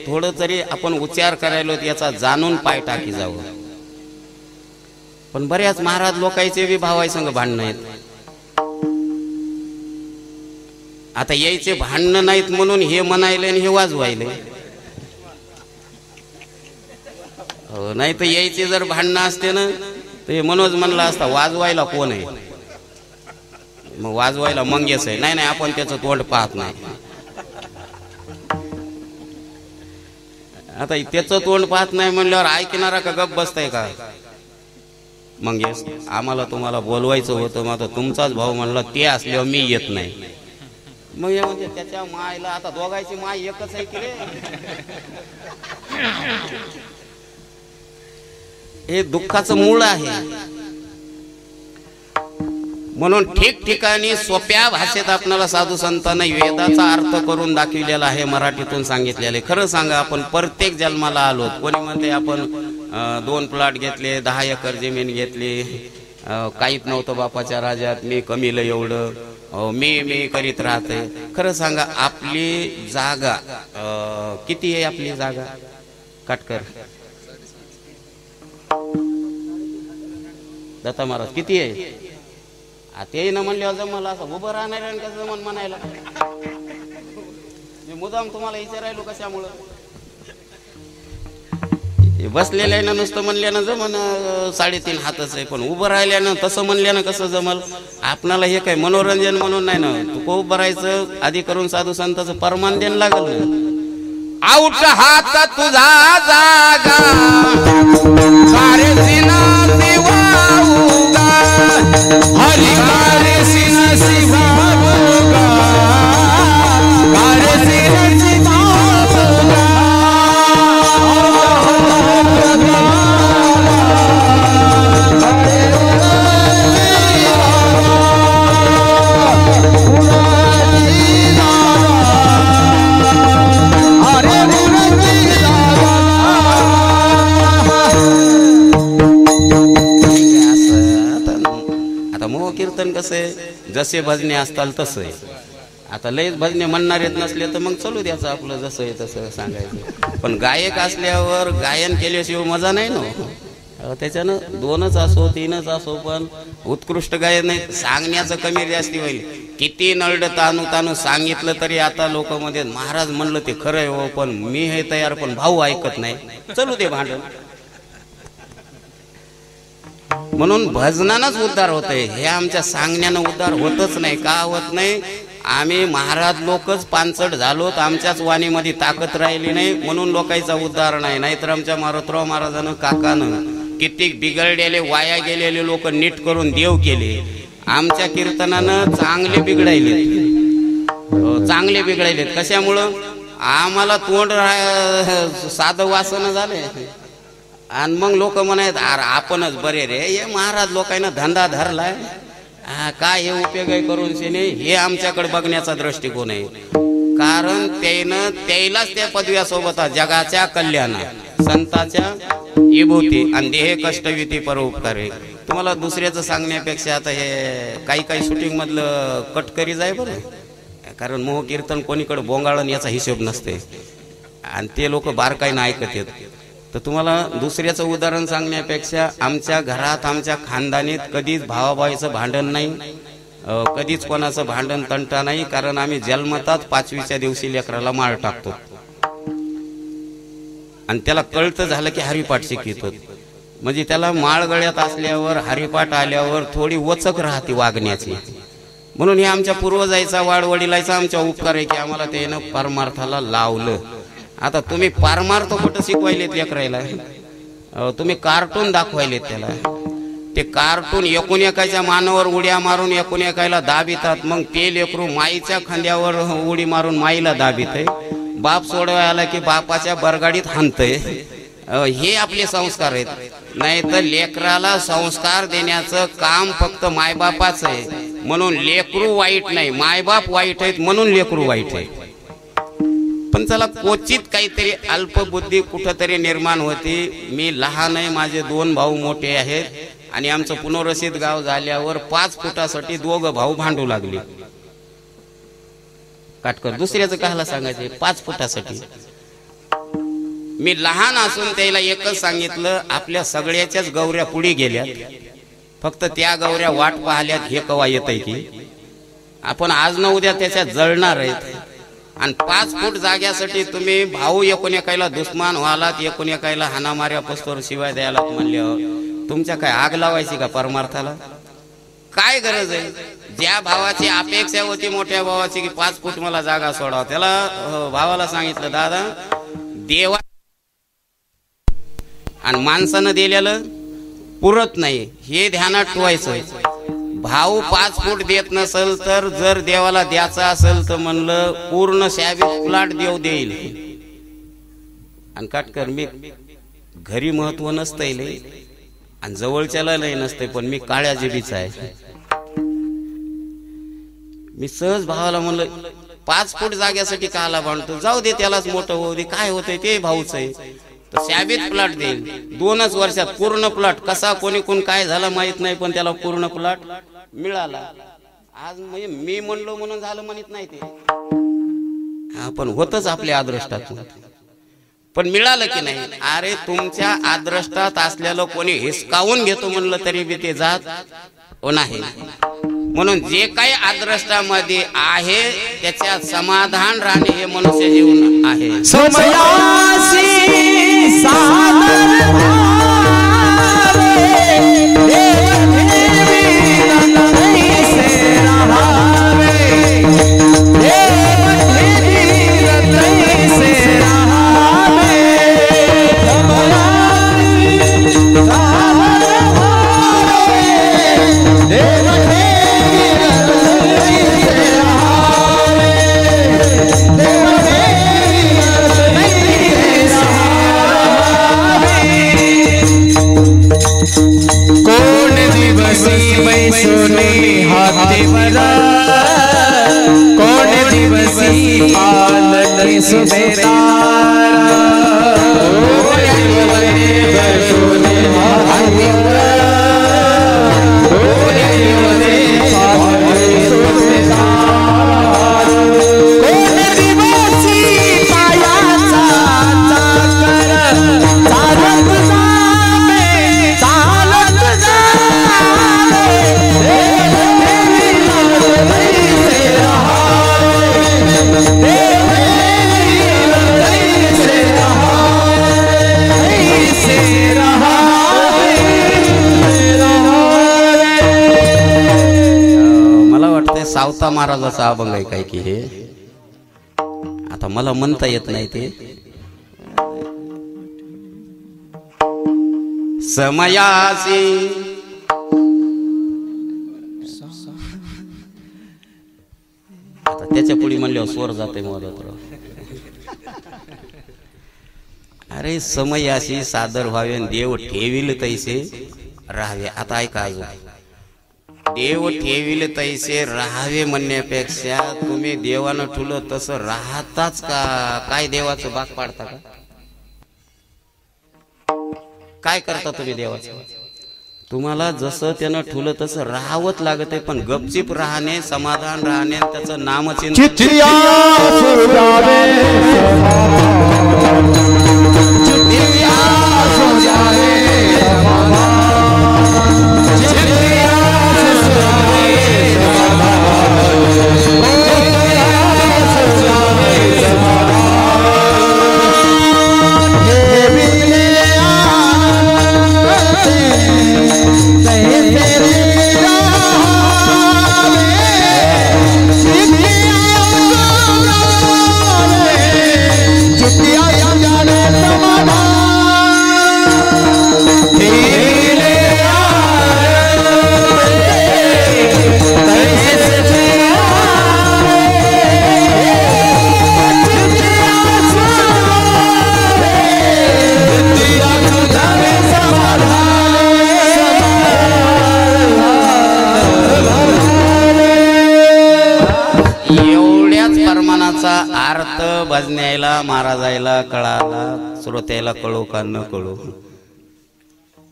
थोडं तरी आपण उच्चार करायलो याचा जाणून पाय टाकी जावं. पण बऱ्याच महाराज लोकांचे बी भावासंग भांडणं आहेत. आता यायचे भांडणं नाहीत म्हणून हे म्हणायले आणि हे वाजवायले. नाही तर यायचे जर भांडणं असते ना तर हे मनोज म्हणला असता वाजवायला कोण आहे, मग वाजवायला मंगेश आहे. नाही आपण त्याचं तोंड पाहत नाही. आता त्याचं तोंड पाहत नाही म्हणल्यावर ऐकणारा का गप बसताय का? मंगेश आम्हाला तुम्हाला बोलवायचं होतं, मग आता तुमचाच भाऊ म्हणला ते असल्यावर मी येत नाही. मग म्हणजे त्याच्या मायला आता दोघांची माय एकच आहे की रे. हे दुःखाचं मूळ आहे. म्हणून ठिकठिकाणी सोप्या भाषेत आपल्याला साधू संतांनी वेदाचा अर्थ करून दाखविलेला आहे, मराठीतून सांगितलेले. खरं सांगा आपण प्रत्येक जन्माला आलो. कोणी म्हणते आपण 2 प्लॉट घेतले, 10 एकर जमीन घेतली, काहीच नव्हतं बापाच्या राज्यात, मी कमीलं एवढं, मी करीत राहते. खरं सांगा आपली जागा किती आहे? आपली जागा काटकर दत्ता महाराज किती आहे? ते न म्हणल्यावर जमलं असं उभं राहणार आणि कसं जमन म्हणायला. मी मुदाम तुम्हाला विचारायलो कशामुळं. बसलेल्यानं नुसतं म्हणल्यानं जमन 3.5 हातच आहे, पण उभं राहिल्यानं तसं म्हणल्यानं कसं जमल? आपणाला हे काय मनोरंजन म्हणून नाही ना. तू उभं राहायचं आधी करून साधू संतांचं परमान देणं लागल. आउट हात तुझा जागा हरी कार्य सिना शिवा कीर्तन कसं आहे, जसे भजने असताल तसं आहे. आता लयच भजने म्हणणार येत नसले तर मग चालू द्यायचं आपलं जसं आहे तसं सांगायचं. पण गायक असल्यावर गायन केल्याशिवाय मजा नाही ना. त्याच्यानं 2च असो 3च असो पण उत्कृष्ट गायन नाही. सांगण्याचं कमी जास्ती होईल. किती नरड तानू सांगितलं तरी आता लोक मध्ये महाराज म्हणलं ते खरं आहे हो, पण मी हे तयार, पण भाऊ ऐकत नाही. चलू दे भांडण. म्हणून भजनानंच उद्धार होतंय. हे आमच्या सांगण्यानं उद्धार होतच नाही. का होत नाही? आम्ही महाराज लोकच पानचट झालोत. आमच्याच वाणीमध्ये ताकद राहिली नाही म्हणून लोकांचा उद्धार नाही. नाहीतर आमच्या मारुतराव महाराजानं काकानं कित्येक बिघडलेले वाया गेलेले लोक नीट करून देव केले. आमच्या कीर्तनानं चांगले बिघडायलेत. कशामुळं? आम्हाला तोंड साधं वासनं झाले आणि मग लोक म्हणायत आपणच बरे रे. हे महाराज लोकांना धंदा धरलाय, काय हे उपयोग आहे करून शेने. हे आमच्याकडे बघण्याचा दृष्टिकोन आहे. कारण त्यालाच त्या पदव्यासोबत जगाच्या कल्याणा संताच्या विभूती आणि देह कष्टविधी परोपकार आहे. तुम्हाला दुसऱ्याचं सांगण्यापेक्षा आता हे काही शूटिंग मधलं कटकरी जाय बरं. कारण मोह कीर्तन कोणीकडे बोंगाळण याचा हिशोब नसते आणि ते लोक बारकाईनं ऐकत येत. तर तुम्हाला दुसऱ्याचं उदाहरण सांगण्यापेक्षा आमच्या घरात आमच्या खानदानीत कधीच भावाभाईचं भांडण नाही, कधीच कोणाचं भांडण तंटा नाही. कारण आम्ही जन्मताच 5वीच्या दिवशी लेकराला माळ टाकतो आणि त्याला कळतं झालं की हरिपाठ शिकवतो. म्हणजे त्याला माळ गळ्यात असल्यावर हरिपाठ आल्यावर थोडी वचक राहते वागण्याची. म्हणून हे आमच्या पूर्वजाईचा वाडवडिलाचा आमच्या उपकार आहे की आम्हाला त्यानं परमार्थाला लावलं. आता तुम्ही पारमार्थ कुठं शिकवायलेत लेकरायला? तुम्ही कार्टून दाखवायलेत त्याला. ते कार्टून एकूण एकाच्या मानावर उड्या मारून एकूण एकाला दाबितात. मग ते लेकरू माईच्या खांद्यावर उडी मारून माईला दाबित आहे. बाप सोडवायला आला की बापाच्या बरगाडीत हाणतय. हे आपले संस्कार आहेत. नाही तर लेकराला संस्कार देण्याचं काम फक्त मायबापाच आहे. म्हणून लेकरू वाईट नाही, मायबाप वाईट आहेत म्हणून लेकरू वाईट आहे. पण चला क्वचित काहीतरी अल्पबुद्धी कुठंतरी निर्माण होती. मी लहान आहे, माझे 2 भाऊ मोठे आहेत आणि आमचं पुनर्वसित गाव झाल्यावर 5 फुटासाठी 2 भाऊ भांडू लागले. काटकर दुसऱ्याचं काहाला सांगायचं 5 फुटासाठी. मी लहान असून त्याला एकच सांगितलं, आपल्या सगळ्याच्याच गौऱ्या पुढे गेल्या, फक्त त्या गौऱ्या वाट पाहिल्यात हे कवा येतंय की आपण आज न उद्या त्याच्यात जळणार आहेत. आणि 5 फूट जाग्यासाठी तुम्ही भाऊ एकूण एकायला दुश्मन व्हालात, एकूण एकायला हाणामाऱ्या पस्तोर शिवाय द्यायला म्हणल्यावर तुमच्या काय आग लावायची का परमार्थाला? काय गरज आहे? ज्या भावाची अपेक्षा होती मोठ्या भावाची की 5 फूट मला जागा सोडावा, त्याला भावाला सांगितलं दादा देवा आणि माणसानं दिलेलं पुरत नाही हे ध्यानात ठेवायचं. भाऊ 5 फूट देत नसेल तर जर देवाला द्यायचा असेल तर म्हणलं पूर्ण शाबीत प्लॉट देव देईल. आणि काटकर मी घरी महत्व नसतंय लय आणि जवळच्याला लय नसतंय, पण मी काळ्या जिबीचा आहे. मी सहज भावाला म्हणलं 5 फूट जाग्यासाठी काला बांधतो, जाऊ दे त्यालाच मोठं होऊ दे, काय होतंय ते भाऊच आहे. तर शाबीत प्लॉट देईल 2च वर्षात पूर्ण प्लॉट. कसा कोणी कोण काय झाला माहित नाही, पण त्याला पूर्ण प्लॉट मिळाला. आज म्हणजे मी म्हणलो म्हणून झालं म्हणत नाही ते, आपण होतच आपल्या अदृष्टात, पण मिळालं की नाही. अरे तुमच्या अदृष्टात असलेलं कोणी हिसकावून घेतो म्हणलं तरी बी ते जात नाही. म्हणून जे काही अदृष्टामध्ये आहे त्याच्यात समाधान राहणे हे मनुष्य जीवन आहे. समयासी सादर सोने हाथीवरा कौन दिवसी पालन सुबेरा सोने हाथीवरा सावता महाराजाचा अभंग आहे काय की हे, आता मला म्हणता येत नाही ते. समयासी आता त्याच्या पुढे म्हणल्यावर स्वर जाते मला. अरे समयासी सादर व्हावे देव ठेविल तैसे राहावे. आता ऐका अजून, देव ठेविल तैसे राहावे म्हणण्यापेक्षा तुम्ही देवानं ठुलं तसं राहताच का? काय देवाचं बाग पाडता का? काय करता तुम्ही देवाचं? तुम्हाला जसं त्यानं ठुलं तसं राहावंच लागत आहे, पण गपचिप राहणे, समाधान राहणे, त्याचं नामचिंतन Yeah. अर्थ भजण्याला महाराजायला कळाला, श्रोत्याला कळू का न कळू,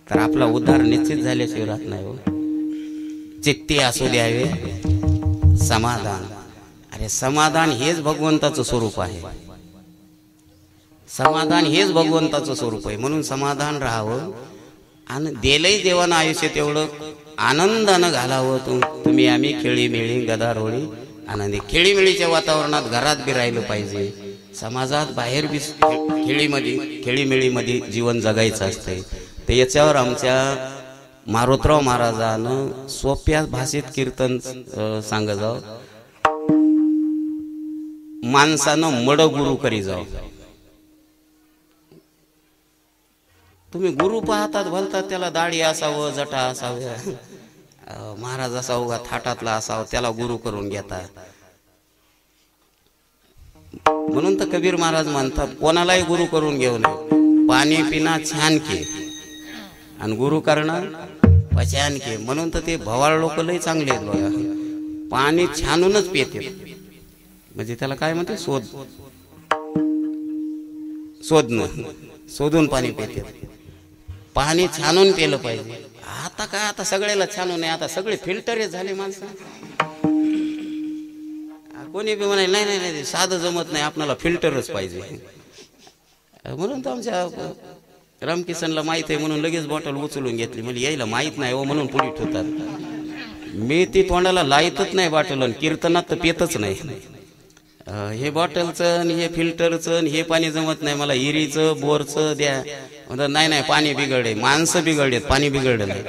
तर आपला उद्धार निश्चित झाल्याशिवाय राहत नाही हो. चित्ती असू द्यावे समाधान. अरे समाधान हेच भगवंताचं स्वरूप आहे. समाधान हेच भगवंताचं स्वरूप आहे. म्हणून समाधान राहावं आणि दिलंय देवानं आयुष्य तेवढं आनंदानं घालावं. तुम्ही आम्ही खेळीमेळी गदारोळी आनंदी खेळीमेळीच्या वातावरणात घरात बी राहिलं पाहिजे. समाजात बाहेर बी खेळीमेळीमध्ये जीवन जगायचं असतंय. तर याच्यावर आमच्या मारुतराव महाराजानं सोप्या भाषेत कीर्तन सांग जाव. माणसानं मड गुरु करी जाव. तुम्ही गुरु पाहतात भलतात, त्याला दाढी असावं, जटा असाव्या, महाराज असावं, थाटातला असावं, त्याला गुरु करून घेतात. म्हणून तर कबीर महाराज म्हणतात कोणालाही गुरु करून घेऊ नये. पाणी पिना छान के आणि गुरु करणं पचान के. म्हणून तर ते भवाळ लोक लय चांगले आहेत बघा. पाणी छानूनच पिते, म्हणजे त्याला काय म्हणते शोधून पाणी पिते. पाणी छानून पेलं पाहिजे. आता काय, आता सगळ्याला छानून आहे. आता सगळे फिल्टरच झाले माणसं. कोणी बी म्हणाले नाही नाही नाही साधं जमत नाही, आपल्याला फिल्टरच पाहिजे. म्हणून तर आमच्या रामकिशनला माहित आहे म्हणून लगेच बॉटल उचलून घेतली. म्हणजे यायला माहित नाही हो म्हणून पुढे ठेवतात. मी ती तोंडाला लाईतच नाही बॉटल, कीर्तनात तर पेतच नाही. हे बॉटलचं हे फिल्टरचं हे पाणी जमत नाही मला, हिरीचं बोरचं द्या. नाही नाही पाणी बिघडे, माणसं बिघडलेत, पाणी बिघडलं नाही.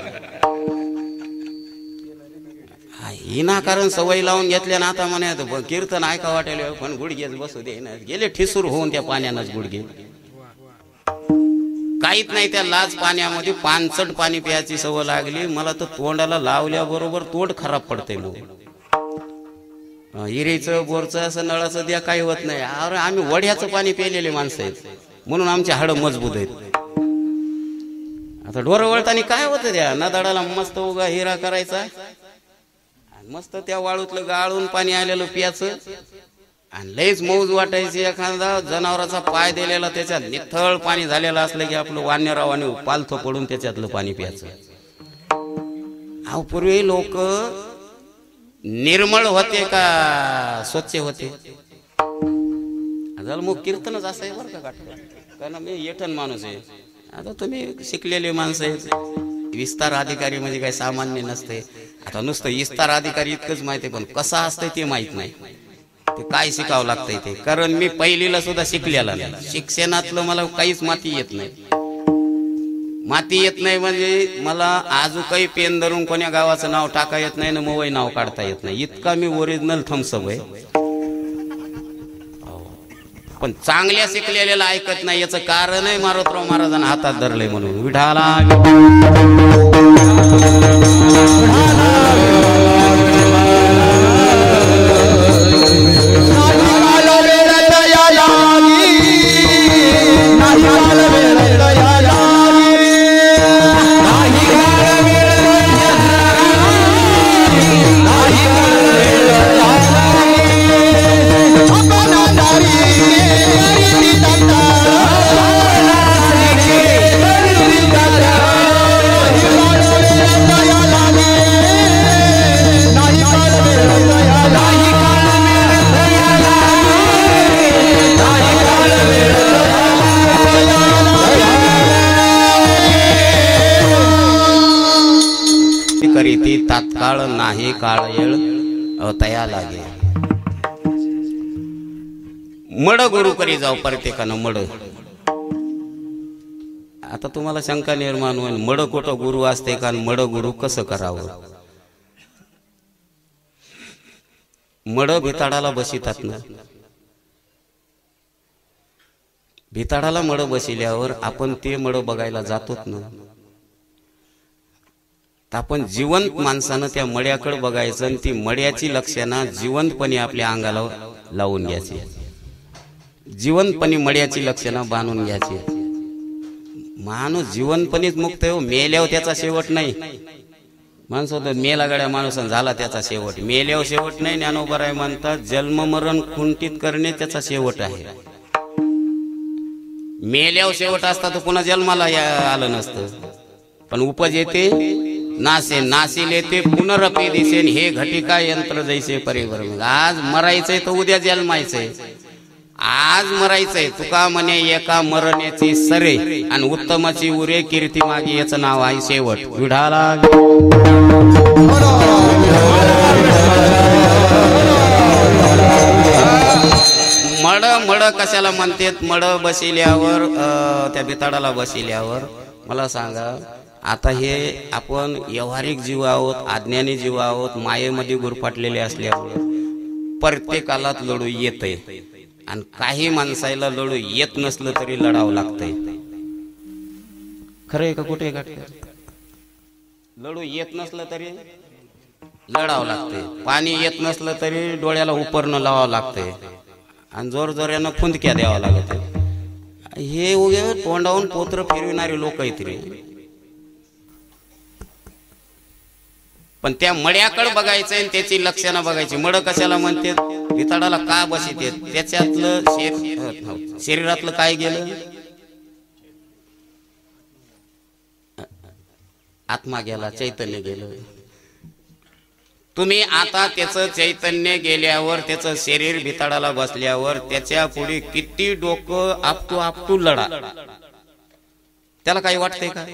विनाकारण सवय लावून घेतल्या ना. आता म्हणे कीर्तन ऐका वाटेल पण गुडघेच बसू दे ना. गेले ठिसूर होऊन त्या पाण्यानंच गुडघे. काहीच नाही त्या लाच पाण्यामध्ये पानसट पाणी प्यायची सवय लागली मला. तर तोंडाला लावल्याबरोबर तोंड खराब पडते. मग हिरेचं बोरचं असं नळाचं द्या काही होत नाही. अरे आम्ही वड्याचं पाणी प्यायलेले माणसं आहेत म्हणून आमचे हाडं मजबूत आहेत. आता ढोरं वळताना काय होतं त्या नदाडाला मस्त उगा हिरा करायचा, मस्त त्या वाळूतलं गाळून पाणी आलेलं प्यायचं आणि लयच मौज वाटायची. एखादा जनावराचा पाय दिलेला त्याच्यात निथळ पाणी झालेलं असलं की आपलं वान्यरावाने पालथं पडून त्याच्यातलं पाणी प्यायचं. अहो पूर्वी लोक निर्मळ होते का स्वच्छ होते? झालं मग कीर्तनच असं आहे बरं का. कारण मी येठण माणूस आहे. आता तुम्ही शिकलेले माणसं आहेत. विस्तार अधिकारी म्हणजे काही सामान्य नसते. आता नुसतं विस्तार अधिकारी इतकंच माहिती आहे, पण कसं असतंय ते माहित नाही. ते काय शिकावं लागतंय ते. कारण मी पहिलीला सुद्धा शिकलेला नाही. शिक्षणातलं मला काहीच माती येत नाही. माती येत नाही म्हणजे मला आजू काही पेन धरून कोण्या गावाचं नाव टाका येत नाही ना मोबाईल नाव काढता येत नाही. इतका मी ओरिजिनल थम्सअप आहे. पण चांगल्या शिकलेल्याला ऐकत नाही. याचं कारण आहे मारुतराव महाराजांना हातात धरलंय म्हणून. विठाला करीती तात्काळ नाही काळ येळ तया लागे. मड गुरु करी जाऊ प्रत्येकानं मड. आता तुम्हाला शंका निर्माण होईल मड कुठं गुरु असते का, मड गुरु कसं करावं. मड भिताडाला बसितात ना. भिताडाला मड बसिल्यावर आपण ते मड बघायला जातोच ना. आपण जिवंत माणसानं त्या मड्याकडे बघायचं आणि ती मड्याची लक्षणं जिवंतपणे आपल्या अंगाला लावून घ्यायची. जिवंतपणे मड्याची लक्षणं बांधून घ्यायची. माणूस जिवंतपणेच मुक्त आहे. मेल्यावर त्याचा शेवट नाही. माणूस होतं मेला गड्या माणूस झाला त्याचा शेवट. मेल्यावर शेवट नाही. ज्ञानोबराय म्हणतात जन्म मरण कुंठित करणे त्याचा शेवट आहे. मेल्यावर शेवट असता तर पुन्हा जन्माला आलं नसतं. पण उपज येते नासे, नासील येते पुनरपी दिसेन, हे घटिका यंत्र जैसे परिवर्तन. आज मरायचंय तर उद्या जन्मायचंय. आज मरायचंय तुका म्हणे एका मरण्याची सरे, आणि उत्तमाची उरे कीर्ती मागे याचं नाव आहे शेवट. विढाला मड मड कशाला म्हणतात? मड बसिल्यावर त्या बिताडाला बसिल्यावर मला सांगा, आता हे आपण व्यवहारिक जीव आहोत, अज्ञानी जीव आहोत, मायेमध्ये गुरफाटलेले असल्यामुळे प्रत्येकाला लढू येतंय. आणि काही माणसाला लढू येत नसलं तरी लढावं लागतंय. खरंय का कुठे का? लढू येत नसलं तरी लढावं लागतंय. पाणी येत नसलं तरी डोळ्याला उपरणं लावावं लागतंय आणि जोर जोऱ्यानं फुंदक्या द्यावा लागत. हे उगे तोंडावून पोत्र फिरविणारे लोक आहेत रे. पण त्या मड्याकडे बघायचं आणि त्याची लक्षणं बघायची. मड कशाला म्हणते? बिताडाला का बसित येत? त्याच्यातलं शरीरातलं काय गेलं? आत्मा गेला, चैतन्य गेलं. तुम्ही आता त्याचं चैतन्य गेल्यावर, त्याचं शरीर बिताडाला बसल्यावर त्याच्या पुढे किती डोकं आपटू लढा, त्याला काही वाटतंय का?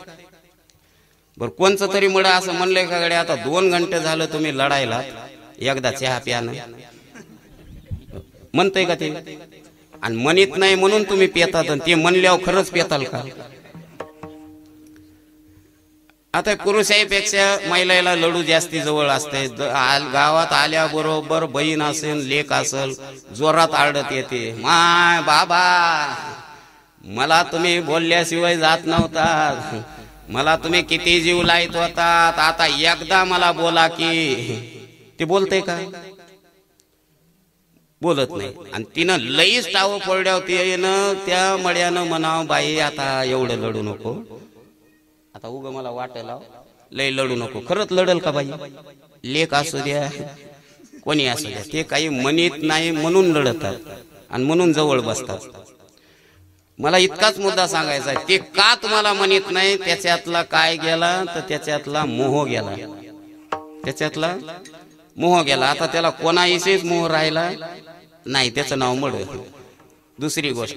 बर कोणचं तरी मड असं म्हणलंय का गड्या आता 2 घंटे झालं तुम्ही लढायला, एकदा चहा प्यानं म्हणतंय का ते? आणि म्हणत नाही म्हणून तुम्ही पेतात, ते म्हणल्यावर खरंच पेताल का? आता पुरुषापेक्षा महिलेला लढू जास्ती जवळ असते. गावात आल्याबरोबर बहीण असेल, लेक असेल, जोरात आरडत येते, माय बाबा मला तुम्ही बोलल्याशिवाय जात नव्हता, मला तुम्ही किती जीव लाईत होतात, आता एकदा मला बोला की. ते बोलते का? बोलत नाही. आणि तिनं लईच टाव पडल्यावर त्या मड्यानं म्हणावं बाई आता एवढं लढू नको, आता उग मला वाटायला लय लढू नको. खरंच लढल का बाई? लेक असू द्या कोणी असू द्या, ते काही म्हणत नाही म्हणून लढतात आणि म्हणून जवळ बसतात. मला इतकाच मुद्दा सांगायचा आहे, ते का तुम्हाला म्हणत नाही? त्याच्यातला काय गेला तर त्याच्यातला मोह गेला. त्याच्यातला मोह गेला. आता त्याला कोणाविषयीच मोह राहिला नाही, त्याचं नाव मड. दुसरी गोष्ट,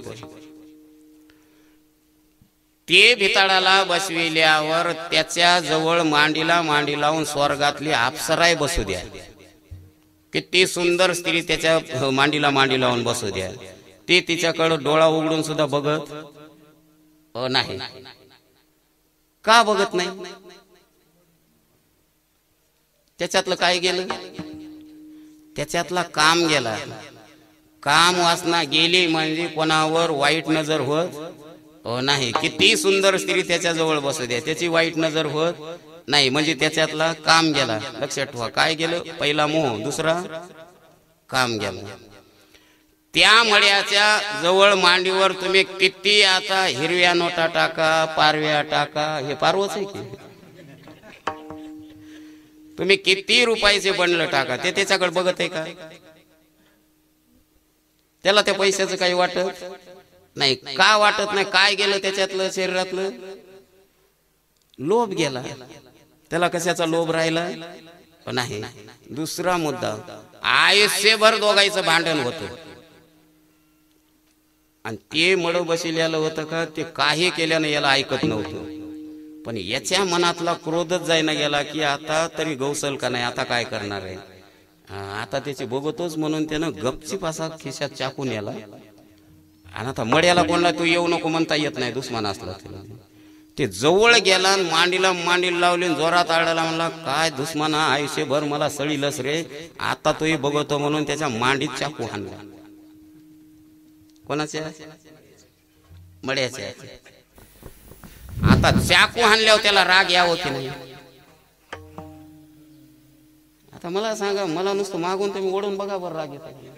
ते भिताडाला बसविल्यावर त्याच्या जवळ मांडीला मांडी लावून स्वर्गातली अप्सराय बसू द्या, किती सुंदर स्त्री त्याच्या मांडीला मांडी लावून बसू द्या, ते तिच्याकडे डोळा उघडून सुद्धा बघत नाही. का बघत नाही? त्याच्यातलं काय गेलं? त्याच्यातला काम गेला. काम वासना गेली म्हणजे कोणावर वाईट नजर होत नाही. किती सुंदर स्त्री त्याच्या जवळ बसू द्या, त्याची वाईट नजर होत नाही, म्हणजे त्याच्यातला काम गेला. लक्षात ठेवा, काय गेलं? पहिला मोह, दुसरा काम गेलं. त्या मड्याच्या जवळ मांडीवर तुम्ही किती आता हिरव्या नोटा टाका, पारव्या टाका, हे पारवच आहे की? तुम्ही किती रुपयाचे बंडल टाका, ते त्याच्याकडे बघत आहे का? त्याला त्या पैशाचं काही वाटत नाही. का वाटत नाही? काय गेलं त्याच्यातलं? शरीरातलं लोभ गेला. त्याला कशाचा लोभ राहिला नाही. दुसरा मुद्दा, आयुष्यभर दोघांचं भांडण होतं आणि ते मड बसिल्याला होतं का? ते काही केल्यानं याला ऐकत नव्हतं, पण याच्या मनातला क्रोधच जायना गेला की आता तरी गौसल का नाही, आता काय करणार आहे, आता त्याची बघतोच म्हणून त्यानं गपचीप असा खिशात चाकून याला. आणि आता मड्याला कोणला तू येऊ नको म्हणता येत नाही, दुश्मन असला त्याला. ते जवळ गेला, मांडीला मांडी लावली, जोरात आडला, म्हणला काय दुश्मना आयुष्यभर मला सळीलस रे, आता तोही बघतो म्हणून त्याच्या मांडीत चाकू हाणला. कोणाच्या? मड्याच्या. आता चाकू हाणल्यावर त्याला राग यावं की नाही? आता मला सांगा, मला नुसतं मागून तुम्ही ओढून बघा बरं राग येतो.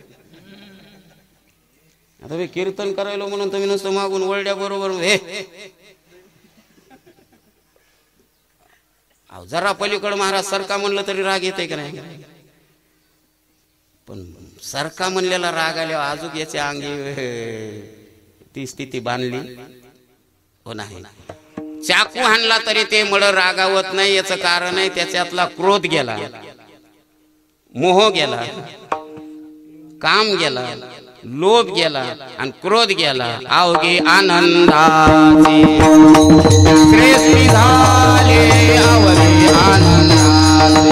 आता मी कीर्तन करायलो म्हणून तुम्ही नुसतं मागून ओरड्या बरोबर हे अहो जरा पलीकडे महाराज सरका म्हणलं तरी राग येते का नाही? पण सरका म्हणलेला राग आल्यावर अजून याच्या अंगी ती स्थिती बांधली हो नाही. चाकू हाणला तरी ते मळ रागावत नाही. याचं कारण आहे त्याच्यातला क्रोध गेला, मोह गेला, काम गेला, लोभ गेला आणि क्रोध गेला. अवघे आनंदाचे सृष्टी झाले, अवघे आनंदाचे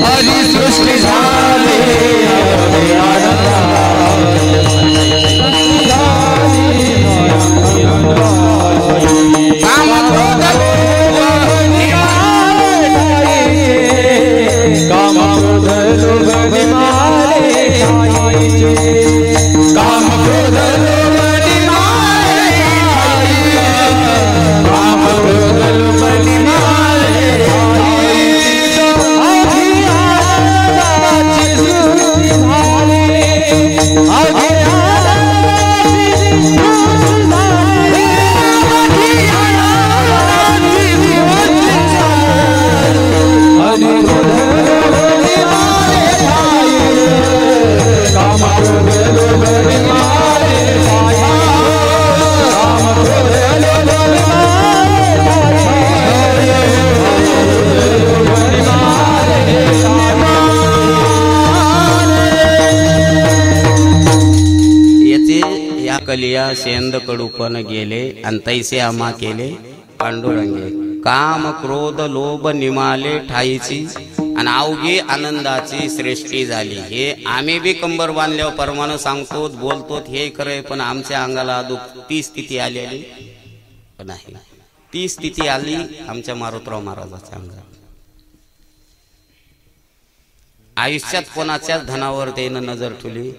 हरी सृष्टी झाले, अवघे आनंदाचे काम क्रोध लोभ निवारे, काम क्रोध लोभ निवारे, काम क्रोध लोभ निवारे, काम क्रोध लोभ निवारे, आनंदाची सृष्टी झाली, आनंदाची कलिया शेंद कडूपन गेले आणि तैसे आम्हा केले पांडुरंगे. काम क्रोध लोभ निमाले ठाईची आणि अवघी आनंदाची सृष्टी झाली. हे आम्ही बी कंबर बांधल्यावर परमानं सांगतो बोलतो हे खरंय, पण आमच्या अंगाला ती स्थिती आलेली नाही. ती स्थिती आली आमच्या मारुतराव महाराजाच्या अंगात. आयुष्यात कोणाच्याच धनावर त्यानं नजर ठेवली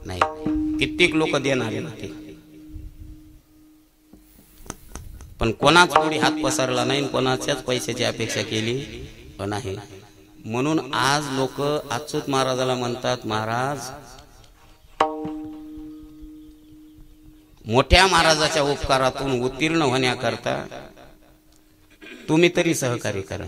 नाही. कित्येक लोक देणारे होते पण कोणाच कोणी हात पसरला नाही, कोणाच्याच पैशाची अपेक्षा केली नाही. म्हणून आज लोक अच्युत महाराजाला म्हणतात महाराज मोठ्या महाराजाच्या उपकारातून उत्तीर्ण होण्याकरता तुम्ही तरी सहकार्य करा.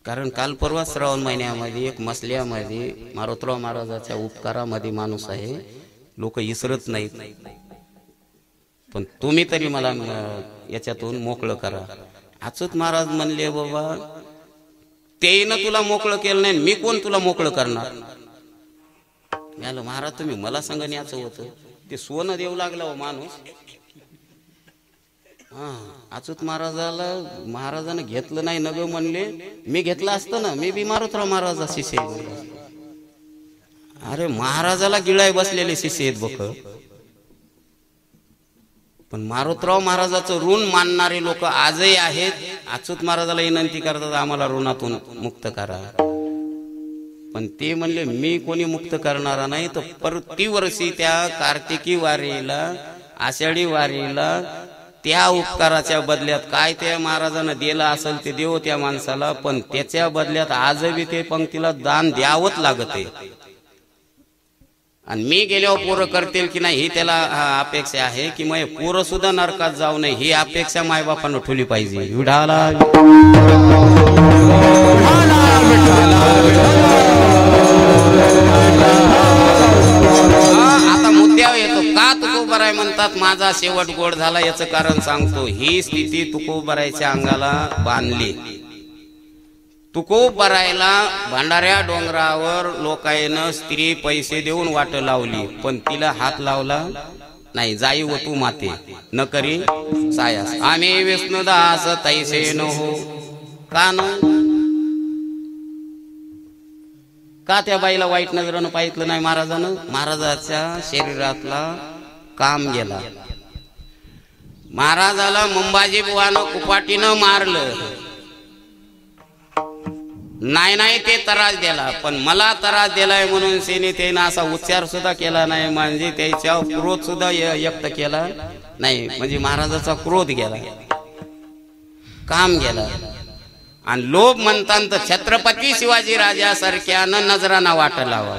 कारण काल परवा श्रावण महिन्यामध्ये एक मसल्यामध्ये मारुतराव महाराजाच्या उपकारामध्ये माणूस आहे, लोक इसरत नाहीत. पण तुम्ही तरी मला याच्यातून मोकळं करा. अच्युत महाराज म्हणले बाबा तेनं तुला मोकळं केलं नाही, मी कोण तुला मोकळं करणार. मी महाराज तुम्ही मला संग न्यायचं होतं, ते सोनं देऊ लागला हो माणूस. अच्युत महाराजानं घेतलं नाही नग म्हणले, मी घेतलं असतं ना, मी बी मारुतराव महाराजा शिष्य आहे. अरे महाराजाला गिळाय बसलेले शिष्य आहेत बघ. पण मारुतराव महाराजाचं ऋण मानणारे लोक आजही आहेत. अच्युत महाराजाला विनंती करतात आम्हाला ऋणातून मुक्त करा, पण ते म्हणले मी कोणी मुक्त करणारा नाही. तर प्रतिवर्षी त्या कार्तिकी वारीला आषाढी वारीला त्या उपकाराच्या बदल्यात काय त्या महाराजांना दिलं असेल ते देव त्या माणसाला, पण त्याच्या बदल्यात आजही ते पंक्तीला दान द्यावंच लागते. आणि मी गेल्यावर पोरं करतील की नाही ही त्याला अपेक्षा आहे, की मग पोरं सुद्धा नरकात जाऊ नये ही अपेक्षा मायबापानं ठेवली पाहिजे. विठाला आता मुद्द्यावर येतो. का तुकोबाराय म्हणतात माझा शेवट गोड झाला, याचं कारण सांगतो. ही स्थिती तुकोबारायच्या अंगाला बांधली. तुकोबारायला भंडाऱ्या डोंगरावर लोकांना स्त्री पैसे देऊन वाट लावली, पण तिला हात लावला नाही. जाई व तू माते न करी सायास, आम्ही विष्णुदास तैसे न हो. का न का त्या बाईला वाईट नजरानं पाहितलं नाही महाराजानं. महाराजाच्या शरीरातला काम गेला. महाराजाला मंबाजी बुवानं कुपाटीनं मारलं नाही ते त्रास दिला, पण मला त्रास दिलाय म्हणून सेने त्यानं असा उच्चार सुद्धा केला नाही, म्हणजे त्याच्या क्रोध सुद्धा व्यक्त केला नाही. म्हणजे महाराजाचा क्रोध गेला, काम गेला. आणि लोभ म्हणतात तर छत्रपती शिवाजी राजा सारख्यानं नजराना वाट लावा.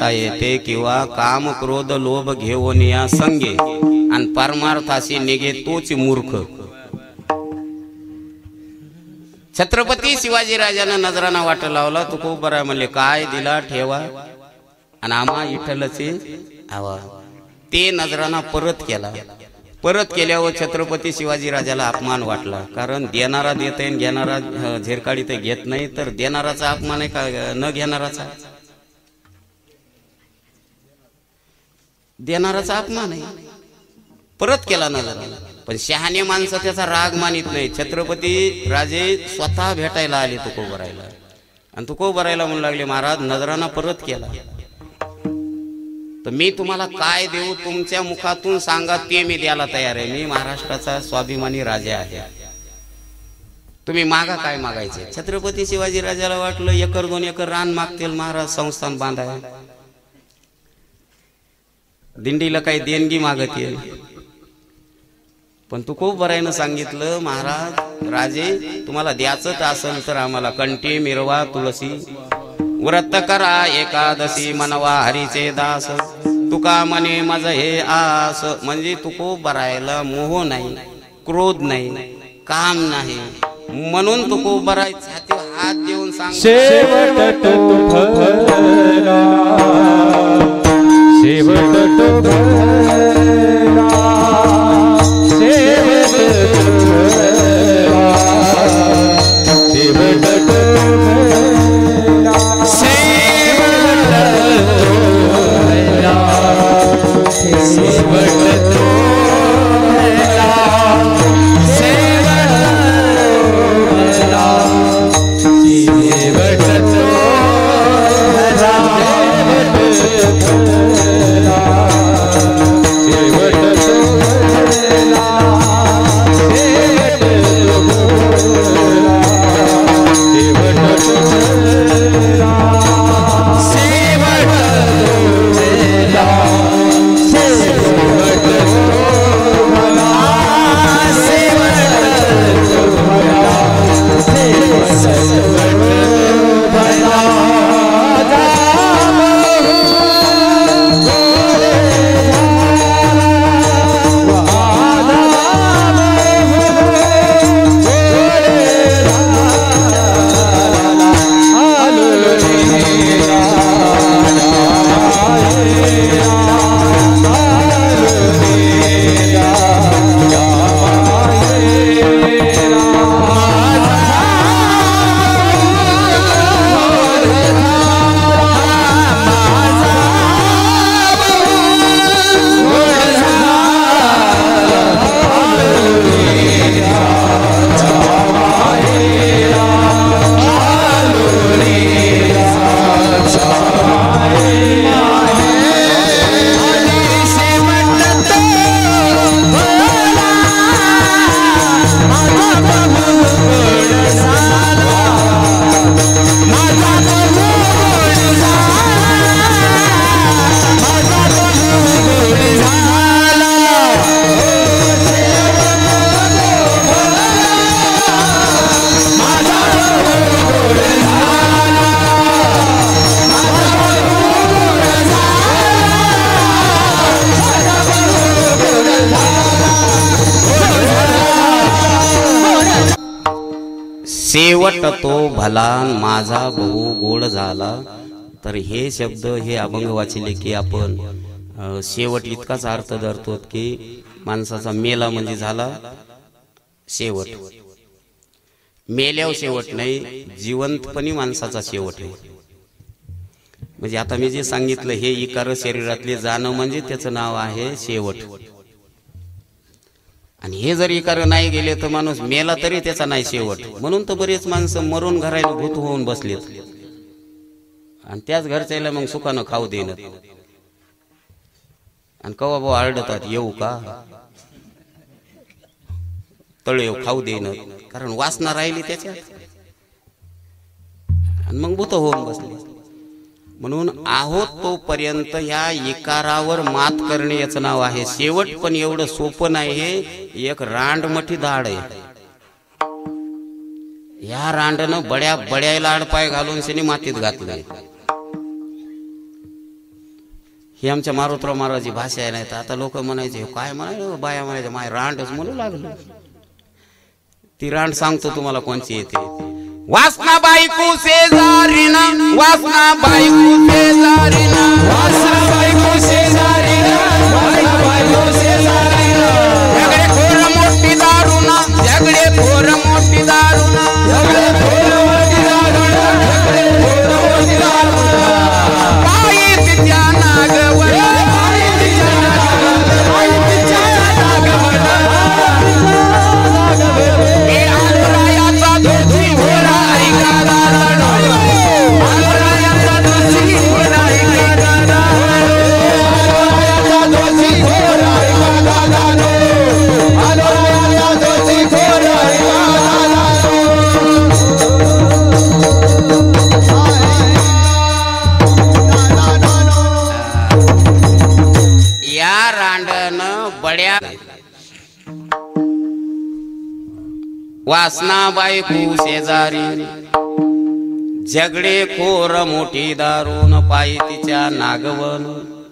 ऐसा येते किंवा काम क्रोध लोभ घेऊन या संगे आणि परमार्थाशी निघे तोच मूर्ख. छत्रपती शिवाजी राजानं नजराना वाट लावला. तू खूप बरा म्हणले काय दिला ठेवा आणि आम्हा इठलचे आवा. ते नजराना परत केला. परत केल्यावर छत्रपती शिवाजी राजाला अपमान वाटला. कारण देणारा देत आहे घेणारा झेरकाळी ते घेत नाही. तर देणाराचा अपमान आहे का न घेणाराचा? देणाराचा अपमान आहे. परत केला नजराना. पण शहाणे माणसं त्याचा राग मानित नाही. छत्रपती राजे स्वतः भेटायला आले तुकोबरायला आणि तुकोबरायला म्हणू लागले महाराज नजराना परत केला तर मी तुम्हाला काय देऊ तुमच्या मुखातून सांगा ते मी द्यायला तयार आहे. मी महाराष्ट्राचा स्वाभिमानी राजा आहे. तुम्ही मागा काय मागायचे? छत्रपती शिवाजी राजाला वाटलं 1-2 एकर रान मागतील महाराज संस्थान बांधाय. दिंडीला काही देणगी मागत येईल. पण तू खूप बऱ्यानं सांगितलं महाराज राजे तुम्हाला द्यायचं असेल तर आम्हाला कंठी मिरवा तुळशी व्रत करा एकादशी मनवा हरीचे दास तुका मने मज हे आस. म्हणजे तू खूप बरायला मोह नाही क्रोध नाही काम नाही म्हणून तू खूप बरायचा हात देऊन सांग शेवट तो भला शेवट तो भला शेवट तो भला माझा भाऊ गोड झाला. तर हे शब्द हे अभंग वाचले की आपण शेवट इतकाच अर्थ धरतो की माणसाचा मेला म्हणजे झाला शेवट. मेल्यावर शेवट नाही जिवंतपणी माणसाचा शेवट आहे. म्हणजे आता मी जे सांगितलं हे इकार शरीरातले जाणं म्हणजे त्याचं नाव आहे शेवट. आणि हे जर इकार नाही गेले तर माणूस मेला तरी त्याचा नाही शेवट. म्हणून तर बरेच माणसं मरून घरायला भूत होऊन बसलेत आणि त्याच घरच्याला मग सुखानं खाऊ देणं आणि कवा भाऊ आरडतात येऊ का तळे खाऊ देणं कारण वासना राहिली त्याच्यात आणि मग भूत होऊन बसले. म्हणून आहोत तोपर्यंत ह्या इकारावर मात करणे याचं नाव आहे शेवट. पण एवढं सोपं नाही. हे एक रांडमठी दाढ आहे. ह्या रांडनं बड्या बड्या लाड पाय घालून शनी मातीत घातलंय. ही आमच्या मारुतराव महाराजाची भाषा आहे. नाही तर आता लोक म्हणायचे काय म्हणायचं, बाया म्हणायचे माय रांडच म्हणू लागलं. ती रांड सांगतो तुम्हाला कोणची येते. वासना बायको शेजारीना, वासना बायको शेजारीना, वासना बायको शेजारीना, बायको शेजारीना. झगडे खोर मोठी दारुना, झगडे खोर मोठी दारुना, झगडे खोर मोठी दारुना, झगडे खोर मोठी दारुना. पायी तिच्या नागवड, पायी तिच्या नागवड, पायी तिच्या नागवड. हे अनुरायाचा दोषी घोडा ऐका दादा, अनुरायाचा दोषी घोडा ऐका दादा, अनुरायाचा दोषी घोडा ऐका दादा, अनुरायाचा दोषी घोडा ऐका दादा. या रांडनं बड्या वासना बायको शेजारी, झगडे खोर मोठी दारून, पायी तिच्या नागवन.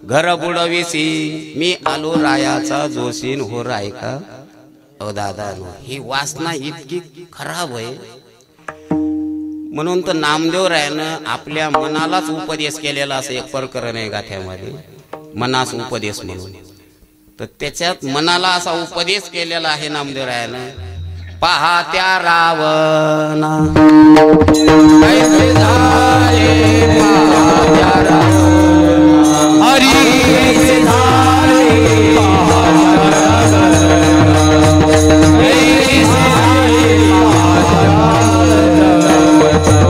घर बुडविसी मी आलो रायाचा जोशीन हो रायका. अ दादा ही वासना इतकी खराब आहे. म्हणून तर नामदेव रायानं आपल्या मनालाच उपदेश केलेला असं एक प्रकरण आहे गाठ्यामध्ये, मनास उपदेश म्हणून. तर त्याच्यात मनाला असा उपदेश केलेला आहे नामदेव रायानं. पहा त्या रावणा कैसे झाले, पहा त्या रावणा हरी कैसे झाले, पहा त्या रावणा कैसे झाले, पहा त्या रावणा.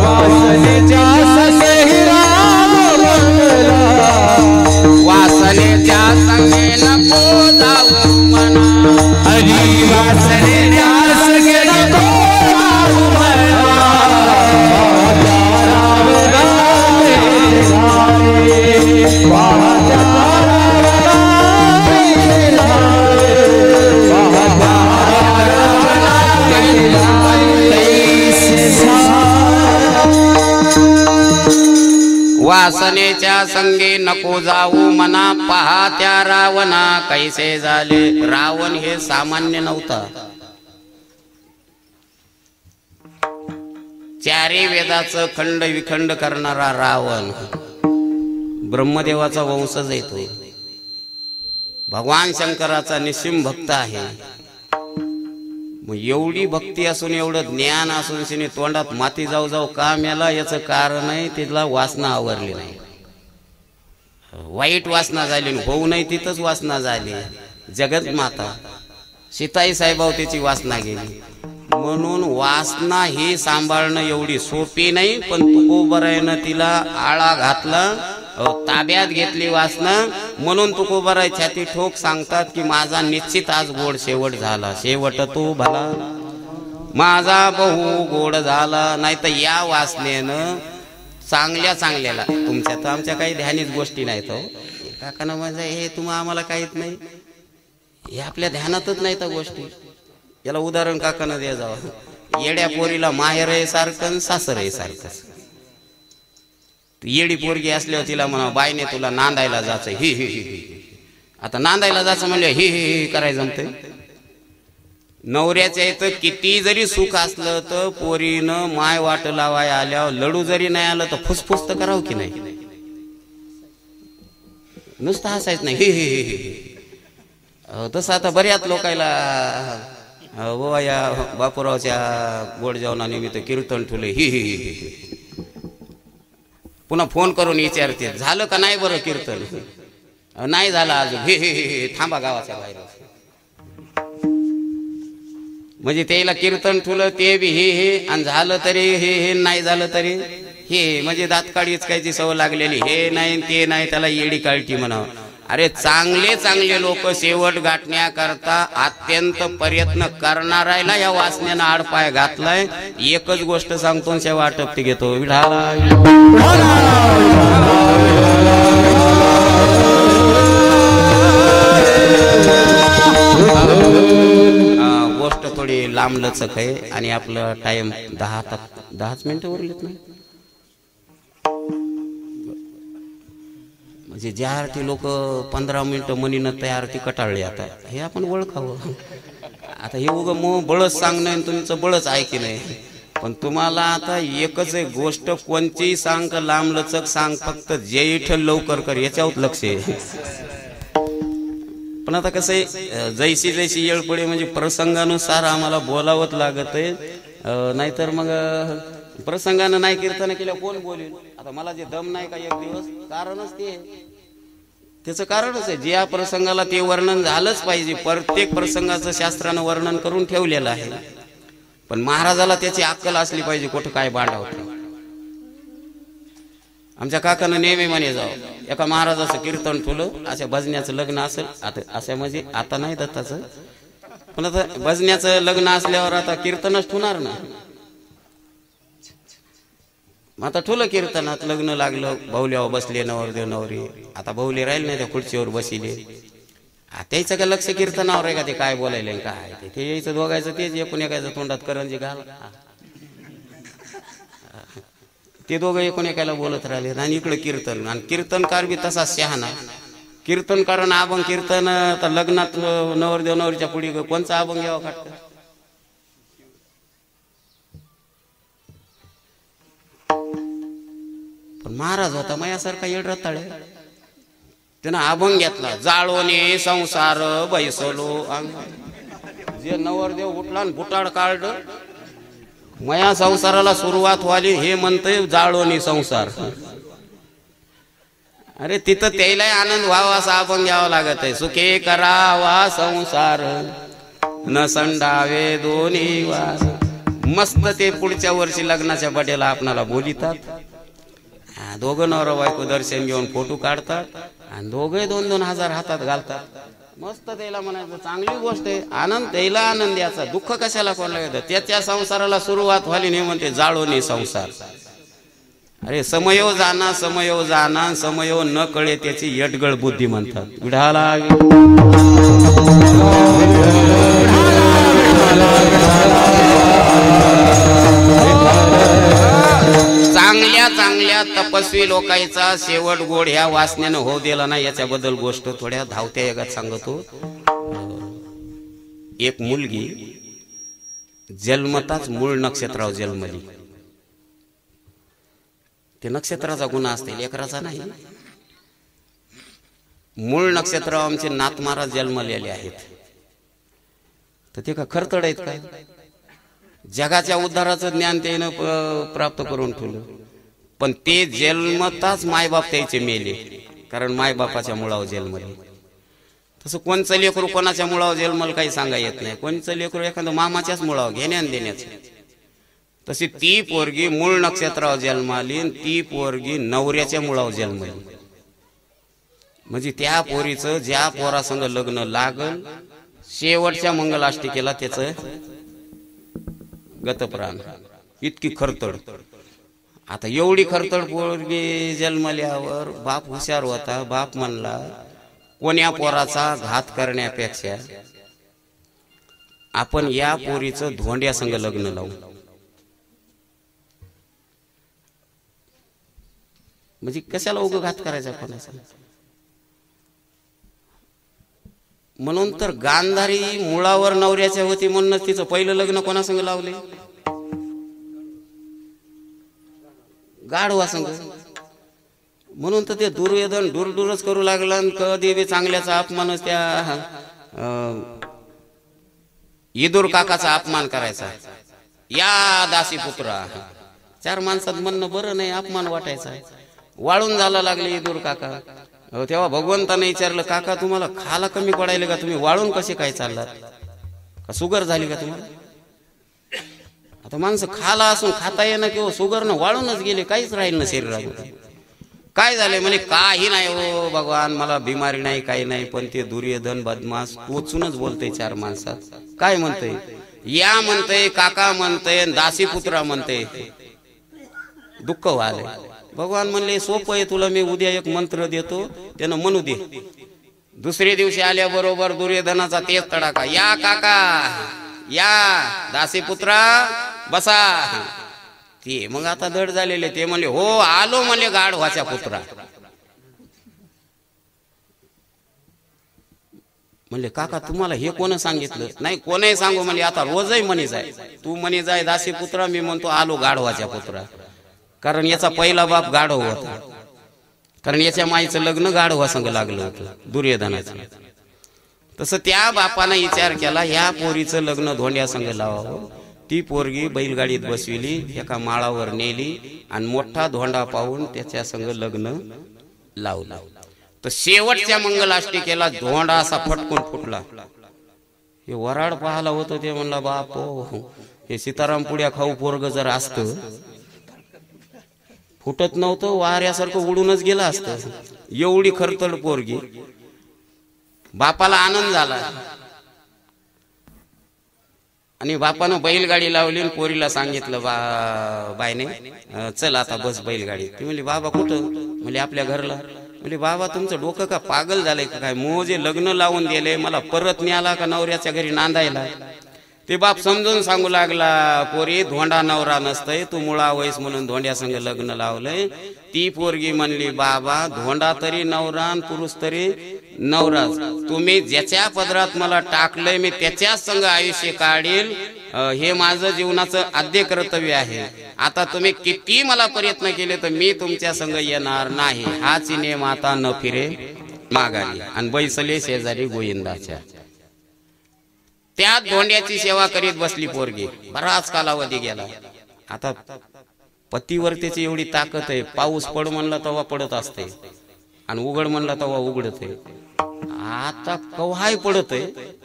वासनेच्या संगे राम रंगला, वासनेच्या संगे नको जाऊ मना, हरी वासनेच्या वासनेच्या संगे नको जाऊ मना, पहा त्या रावणा कैसे झाले. रावण हे सामान्य नव्हता. चारी वेदाचं खंड विखंड करणारा रावण ब्रह्मदेवाचा वंशज येतो. भगवान शंकराचा निस्सिम भक्त आहे. मग एवढी भक्ती असून, एवढं ज्ञान असून शिने तोंडात माती जाऊ जाऊ का मेला, याचं कारण आहे तिला वासना आवरली नाही. वाईट वासना झाली, होऊ नाही तिथंच वासना झाली. जगत माता सीताई साहेबावतीची वासना गेली. म्हणून वासना ही सांभाळणं एवढी सोपी नाही. पण तुकोबरायनं तिला आळा घातला, ताब्यात घेतली वासना. म्हणून तुकोबराय छाती ठोक सांगतात की माझा निश्चित आज गोड शेवट झाला. शेवट तो भला माझा बहु गोड झाला. नाही तर या वासनेनं चांगल्या चांगल्याला, तुमच्या तर आमच्या काही ध्यानीच गोष्टी नाहीत हो काकानं, म्हणजे हे तुम्हा आम्हाला काहीच नाही, हे आपल्या ध्यानातच नाही तर गोष्टी. याला उदाहरण काकानं द्या जावं. येड्या पोरीला माहेर आहे सारखं, सासर आहे सारखं. येडी पोरगी असल्यावर तिला म्हणा बाईने तुला नांदायला जायचं, ही ही ही. आता नांदायला जायचं म्हणलं ही ही ही करायचं जमते. नवऱ्याच्या इथं किती जरी सुख असलं तर पोरीनं माय वाट लावाय आल्यावर लडू जरी नाही आलं तर फुसफुस तर करावं की नाही. नुसतं हसायचं नाही ही ही ही. तसं आता बऱ्याच लोकायला या बापूरावच्या गोड जेवणानिमित्त कीर्तन ठेवले ही ही ही. पुन्हा फोन करून विचारते झालं का नाही बरं कीर्तन, नाही झालं अजून हे हे थांबा गावाच्या बाहेर. म्हणजे त्याला कीर्तन ठेवलं ते बी हे आणि झालं तरी हे नाही झालं तरी हे. म्हणजे दातकाळी इचकायची सवय लागलेली, हे नाही ते नाही, त्याला येडी काळटी म्हणावं. अरे चांगले चांगले लोक शेवट गाठण्याकरता अत्यंत प्रयत्न करणारायला या वासनेनं आडपाय घातलाय. एकच गोष्ट सांगतो शेवा आटपती घेतो विढाला. गोष्ट थोडी लांबलचक आहे आणि आपलं टाइम 10 मिनिटं उरलेत नाही. म्हणजे ज्या अर्थी लोक 15 मिनिटं मनीनं तयार ती कटाळली आता हे आपण ओळखावं. आता हे उगं बळच सांगणं आणि तुमचं बळच ऐकी नाही. पण तुम्हाला आता एकच आहे गोष्ट, कोणतीही सांग का लांबलचक सांग, फक्त जे इठल लवकर कर याच्यावर लक्ष आहे. पण आता कसं आहे, जैसी जैसी येळ पडे म्हणजे प्रसंगानुसार आम्हाला बोलावंच लागत आहे. नाहीतर मग प्रसंगानं नाही कीर्तन केलं कोण बोलेल. आता मला जे दम नाही का एक दिवस, कारणच ते त्याचं कारणच आहे. ज्या प्रसंगाला ते वर्णन झालंच पाहिजे. प्रत्येक प्रसंगाचं शास्त्रानं वर्णन करून ठेवलेलं आहे. पण महाराजाला त्याची अक्कल असली पाहिजे कुठं काय बांधावं. आमच्या काकानं नेहमी म्हणे जाऊ, एका महाराजाचं कीर्तन ठेवलं, अशा भजन्याचं लग्न असेल, आता अशा म्हणजे आता नाही दत्ताचं, पण आता भजन्याचं लग्न असल्यावर आता कीर्तनच ठेवणार ना. आता ठुलं कीर्तनात लग्न लागलं, बाहुल्यावर बसले नवरदेव नवरी. आता बाहुले राहिले नाही, त्या खुर्चीवर बसिले. त्याचं का लक्ष कीर्तनावर आहे का ते काय बोलायला काय ते यायचं दोघायचं तेच एकूण एकायचं तोंडात करंजी घाल, ते दोघं एकूण एकायला बोलत राहिले. आणि इकडे कीर्तन, आणि कीर्तनकार बी तसा शहाणा. कीर्तनकार अभंग कीर्तन, आता लग्नात नवरदेव नवरीच्या पुढे कोणचा अभंग घ्यावा काटत. पण महाराज होता मायासारखा येड रताळे, त्यानं अभंग घेतला, जाळोने संसार बैसलो अंग. जे नवरदेव उठला आणि बुटाड काढ, मया संसाराला सुरुवात व्हाली हे म्हणतंय जाळोने संसार. अरे तिथं त्याला आनंद व्हावा असा अभंग घ्यावा लागत आहे. सुखे करावा संसार न संडावे दोन्ही वार. मस्त ते पुढच्या वर्षी लग्नाच्या बड्याला आपणाला बोलितात. दोघं नवरा बायको दर्शन घेऊन फोटो काढतात आणि दोघे 2-2 हजार हातात घालतात. मस्त त्याला म्हणायचं चांगली गोष्ट आहे, आनंद त्याला आनंद याचा, दुःख कशाला कोणाला येतं. त्याच्या संसाराला सुरुवात व्हाली नाही म्हणते जाळोनी संसार. अरे समयो जाना समयो जाना, समयो न कळे त्याची यटगळ बुद्धी म्हणतात. विढाला चांगल्या चांगल्या तपस्वी लोकांचा शेवट गोड ह्या वासनेनं होऊ दिला नाही. याच्याबद्दल गोष्ट थोड्या धावत्या जगात सांगतो. एक मुलगी जन्मताच मूळ नक्षत्रावर जन्मली. ते नक्षत्राचा गुन्हा असते, लेकराचा नाही. मूळ नक्षत्रावर आमचे नाथ महाराज जन्मलेले आहेत. तर ते का खरतड आहेत काय? जगाच्या उद्धाराचं ज्ञान त्यानं प्राप्त करून ठेवलं. पण ते जन्मताच मायबाप त्याचे मेले, कारण मायबापाच्या मुळावर जन्मले. तसं कोणचं लेकरू कोणाच्या मुळावर जन्मल काही सांगा येत नाही. कोणचं लेकरू एखादं मामाच्याच मुळावर घेण्या देण्याचं. तशी ती पोरगी मूळ नक्षत्रावर जन्माली, ती पोरगी नवऱ्याच्या मुळावर जन्मली. म्हणजे त्या पोरीचं ज्या पोरासंग लग्न लागल, शेवटच्या मंगलाष्टिकेला त्याचं गतप्राण. इतकी खरतड. आता एवढी खरतड पोरगी जन्मल्यावर बाप हुशार होता. बाप म्हणला कोण्या पोराचा घात करण्यापेक्षा आपण या पोरीचं धोंड्या संग लग्न लावू. म्हणजे कशाला उग घात करायचा कोणाचा. म्हणून तर गांधारी मुळावर नवऱ्याच्या होती, म्हणूनच तिचं पहिलं लग्न कोणासंग लावले? गाढवा संग. म्हणून तर ते दुर्योधन दूरदूरच करू लागला. कधी बी चांगल्याचा अपमानच त्या इदूर काकाचा अपमान करायचा. या दासी पुत्रा, 4 माणसात म्हणणं बरं नाही, अपमान वाटायचा. वाळून जायला लागले इदूर काका. तेव्हा भगवंताने विचारलं, काका तुम्हाला खाला कमी पडायला का? तुम्ही वाळून कसे काय चाललात? का शुगर झाली का तुम्हाला? आता माणसं खाला असून खाता येणं किंवा शुगरनं वाळूनच गेले, काहीच राहील ना शरीरात. काय झाले म्हणे? काही नाही हो भगवान, मला बिमारी नाही, काही नाही. पण ते दुर्योधन बदमाश टोचूनच बोलतय 4 माणसात. काय म्हणतय? या म्हणतय, काका म्हणतय, दासी पुत्रा म्हणतय. दुःख व्हायलंय. भगवान म्हणले सोपं आहे, तुला मी उद्या एक मंत्र देतो, त्यानं म्हणू दे. दुसरे दिवशी आल्याबरोबर दुर्योधनाचा तेच तडाखा. या काका, या दासी पुत्रा, बसा. ते मग आता दड झालेले. ते म्हणले हो आलो, म्हणले गाढवाच्या पुत्रा. म्हणले काका तुम्हाला हे कोण सांगितलं? नाही कोणही सांगू म्हणजे आता रोजही म्हणे जाय, तू म्हणे जाय दासी पुत्रा, मी म्हणतो आलो गाढवाच्या पुत्रा. कारण याचा पहिला बाप गाढव होता, कारण याच्या माईचं लग्न गाढवा संग लागलं होतं दुर्योधनाचं. तसं त्या बापानं विचार केला ह्या पोरीचं लग्न धोंड्या संग लावावं. ती पोरगी बैलगाडीत बसविली, एका माळावर नेली आणि मोठा धोंडा पाहून त्याच्या संग लग्न लावला. तर शेवटच्या मंगलाष्टिकेला धोंडा असा फटकून फुटला. हे वराड पाहायला होतं ते म्हणला बाप हे सीताराम पुड्या खाऊ पोरग जर असतं फुटत नव्हतं, वाऱ्यासारखं उडूनच गेलं असतं. एवढी खरतड पोरगी. बापाला आनंद झाला आणि बापानं बैलगाडी लावली आणि पोरीला सांगितलं बायने चल आता बस बैलगाडी. ती म्हणली बाबा कुठं? म्हणजे आपल्या घरला. म्हणजे बाबा तुमचं डोकं का पागल झालंय का काय? मोजे लग्न लावून दिले, मला परत न्याला का नवऱ्याच्या घरी नांदायला? ते बाप समजून सांगू लागला पोरी धोंडा नवरा नसतंय, तू मुळा वयस म्हणून धोंड्या संग लग्न लावलंय. ती पोरगी म्हणली बाबा धोंडा तरी नवरा पुरुष तरी नवराच, तुम्ही ज्याच्या पदरात मला टाकलंय मी त्याच्याच संग आयुष्य काढील, हे माझं जीवनाचं आद्य कर्तव्य आहे. आता तुम्ही किती मला प्रयत्न केले तर मी तुमच्या संग येणार नाही. हाच नेम आता न फिरे माघारी. आणि बैसले शेजारी गोविंदाच्या. त्या धोंड्याची सेवा करीत बसली पोरगी. बराच कालावधी गेला. आता पतिवर्तेची एवढी ताकद आहे, पाऊस पड म्हणला तेव्हा पडत असते आणि उघड म्हणला तेव्हा उघडत आहे. आता कव्हाय पडत आहे.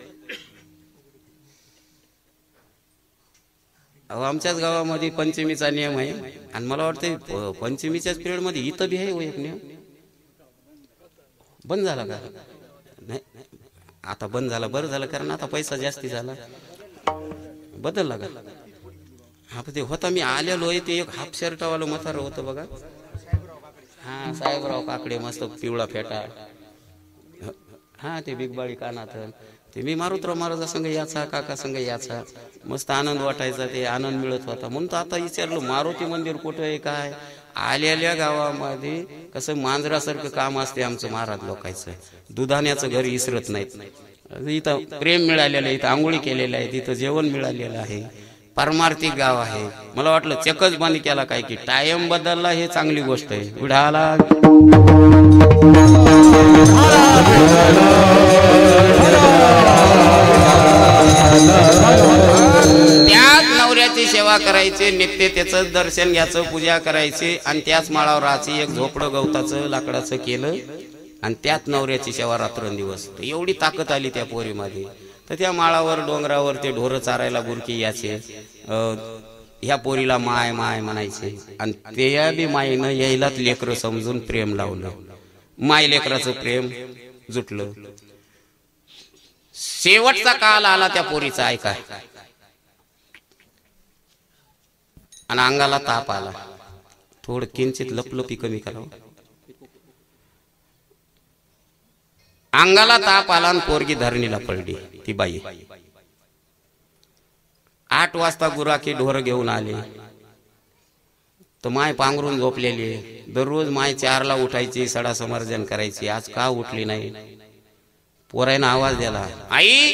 आमच्याच गावामध्ये पंचमीचा नियम आहे आणि मला वाटतं पंचमीच्याच पिरियड मध्ये इथं बी आहे एक नियम. बंद झाला का? नाही आता बंद झाला, बरं झालं, कारण आता पैसा जास्ती झाला, बदलला का? हा ते होता मी आलेलो आहे ते एक हाफ शर्टवालं म्हातारं होतं बघा. हा साहेबराव काकडे, मस्त पिवळा फेटा. हा ते बिगबाळी कानात. ते मी मारुतराव महाराजा संघ याचा, काका संघ याचा, मस्त आनंद वाटायचा, ते आनंद मिळत होता. म्हणून तर आता विचारलं मारुती मंदिर कुठं आहे काय? आलेल्या गावामध्ये कसं मांजरासारखं काम असते आमचं महाराज लोकांचं. दुधाण्याचं घर इसरत नाहीत. इथं प्रेम मिळालेलं आहे, इथं आंघोळी केलेलं आहे, तिथं जेवण मिळालेलं आहे. पारमार्थिक गाव आहे. मला वाटलं चकच बंद केला काय की टाइम बदलला, हे चांगली गोष्ट आहे. विढाला त्याच नवऱ्याची सेवा करायची, नित्य त्याचं दर्शन घ्यायचं, पूजा करायची आणि त्याच माळावर राहायची. एक झोपडं गवताचं लाकडाचं केलं आणि त्यात नवऱ्याची सेवा रात्रंदिवस. एवढी ताकद आली त्या पोरीमध्ये. तर त्या माळावर डोंगरावर ते ढोरं चारायला बुरकी यायचे. ह्या पोरीला माय माय म्हणायचे आणि त्या बी मायेनं यायलाच लेकरं समजून प्रेम लावलं. माय लेकराचं प्रेम जुटलं. शेवटचा काल आला त्या पोरीचा ऐका आणि अंगाला ताप आला. थोडं किंचित लपलपी कमी करावं. अंगाला ताप आला आणि पोरगी धरणीला पडली. ती बाई 8 वाजता गुराखी ढोर घेऊन आले तर माय पांघरून झोपलेली. दररोज माय 4ला उठायची, सडा समर्जन करायची. आज का उठली नाही? पोरायनं आवाज दिला, आई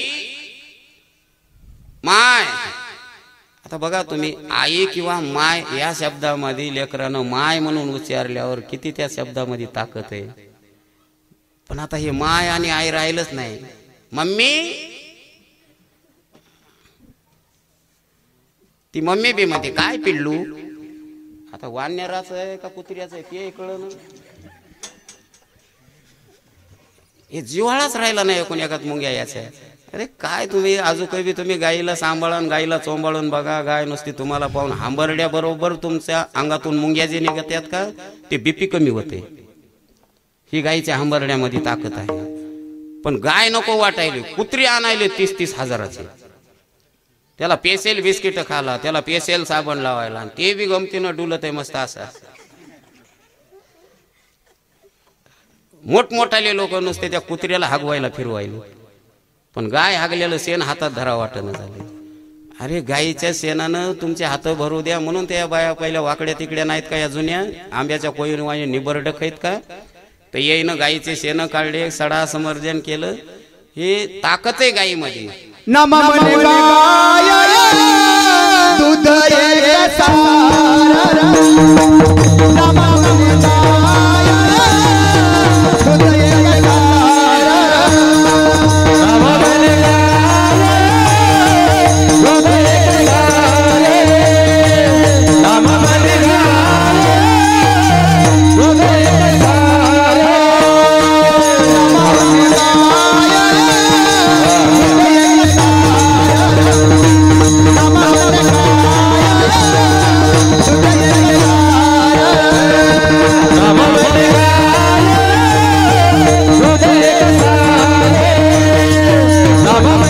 माय. आता बघा तुम्ही, आई किंवा माय या शब्दामध्ये लेकरानं माय म्हणून उच्चारल्यावर किती त्या शब्दामध्ये ताकद आहे. पण आता हे माय आणि आई राहिलंच नाही. मम्मी, ती मम्मी बी म्हणते काय पिल्लू. आता वानराचं आहे का कुत्र्याचं आहे ते कळलं. हे जिव्हाळाच राहिला नाही कोणी एकात मुंग्या याच्या. अरे काय तुम्ही अजून बी तुम्ही गाईला सांभाळून, गाईला चोंबाळून बघा. गाय नुसती तुम्हाला पाहून हांबरड्या बरोबर तुमच्या अंगातून मुंग्या जे निघतात का ते बीपी कमी होते. ही गाईच्या हंबरड्यामध्ये ताकद आहे. पण गाय नको वाटायली. कुत्री आणायले 30-30 हजाराचे. त्याला पेसेल बिस्किट खाला, त्याला पेसेल साबण लावायला आणि ते बी गमतीनं डुलत आहे मस्त असा. मोठमोठाले लोक नुसते त्या कुत्र्याला हागवायला फिरवायला. पण गाय हागलेलं शेण हातात धरा वाटणं झाले. अरे गाईच्या शेणानं तुमचे हात भरू द्या म्हणून त्या बाया पहिल्या वाकड्या तिकड्या नाहीत का या जुन्या आंब्याच्या कोयन वाय निबरडक आहेत का? तर येईनं गाईचे शेण काढले, सडा समर्जन केलं हे ताकद आहे गाईमध्ये. नम मन गाय दूध एक सार नम मन गाय दूध एक सार नम मन गाय दूध एक सार नम मन गाय दूध एक सार नम मन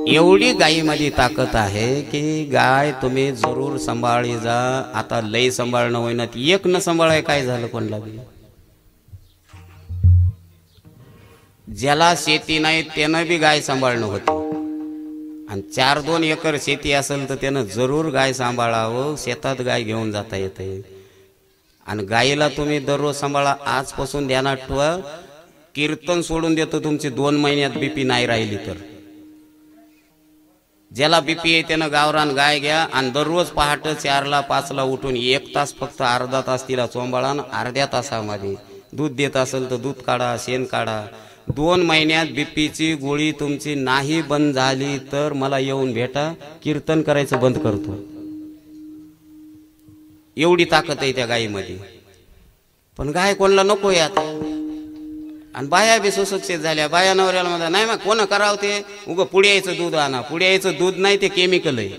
एवढी गायीमध्ये ताकद आहे की गाय तुम्ही जरूर सांभाळी जा. आता लय सांभाळणं होईना, एक न सांभाळाय काय झालं कोणला बी. ज्याला शेती नाही त्यानं बी गाय सांभाळणं होते, आणि 4-2 एकर शेती असेल तर त्यानं जरूर गाय सांभाळावं. शेतात गाय घेऊन जाता येते, आणि गायीला तुम्ही दररोज सांभाळा. आजपासून ध्यानात ठेवा, कीर्तन सोडून देतो तुमची 2 महिन्यात बीपी नाही राहिली तर. ज्याला बीपी आहे त्यानं गावरान गाय घ्या, आणि दररोज पहाटे 4ला 5ला उठून 1 तास फक्त अर्धा तास तिला चोंबाळा, आणि अर्ध्या तासामध्ये दूध देत असेल तर दूध काढा, शेण काढा. 2 महिन्यात बीपीची गोळी तुमची नाही बंद झाली तर मला येऊन भेटा, कीर्तन करायचं बंद करतो. एवढी ताकद आहे त्या गायीमध्ये. पण गाय कोणाला नको आहे आता, आणि बाया बी सुशिक्षित झाल्या. बाया नवऱ्याला म्हणा नाही मग कोण करावं ते, उगं पुढ्याचं दूध आणा. पुढ्याचं दूध नाही ते केमिकल आहे.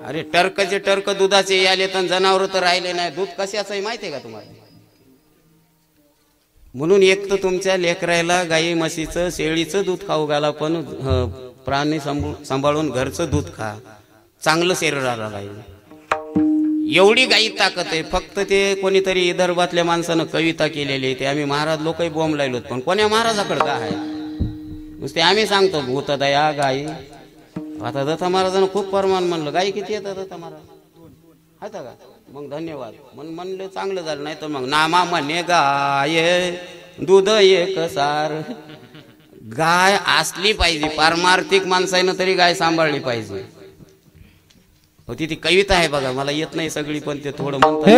अरे टर्कचे टर्क दुधाचे आले तर जनावर तर राहिले नाही. दूध कशाचं आहे माहितीये का तुम्हाला? म्हणून एक तर तुमच्या लेकरायला गाई म्हशीचं शेळीचं दूध खाऊ घाला, पण प्राणी सांभाळून घरचं दूध खा, चांगलं शरीराला राहील. एवढी गाई ताकद आहे. फक्त ते कोणीतरी विदर्भातल्या माणसानं कविता केलेली आहे, ते आम्ही महाराज लोकही बॉम्ब लायलोत, पण कोण्या महाराजाकडे काय आहे? नुसते आम्ही सांगतो भूत दया गाई. आता दत्ता महाराजांना खूप परमान म्हणलं, गाई किती येतात दत्ता महाराज आता का? मग धन्यवाद म्हणलं, चांगलं झालं. नाही तर मग नामा म्हणे गाय दूध एक सार. गाय असली पाहिजे, पारमार्थिक माणसानं तरी गाय सांभाळली पाहिजे. होती ती कविता आहे बघा, मला येत नाही सगळी, पण ते थोडं म्हणतात.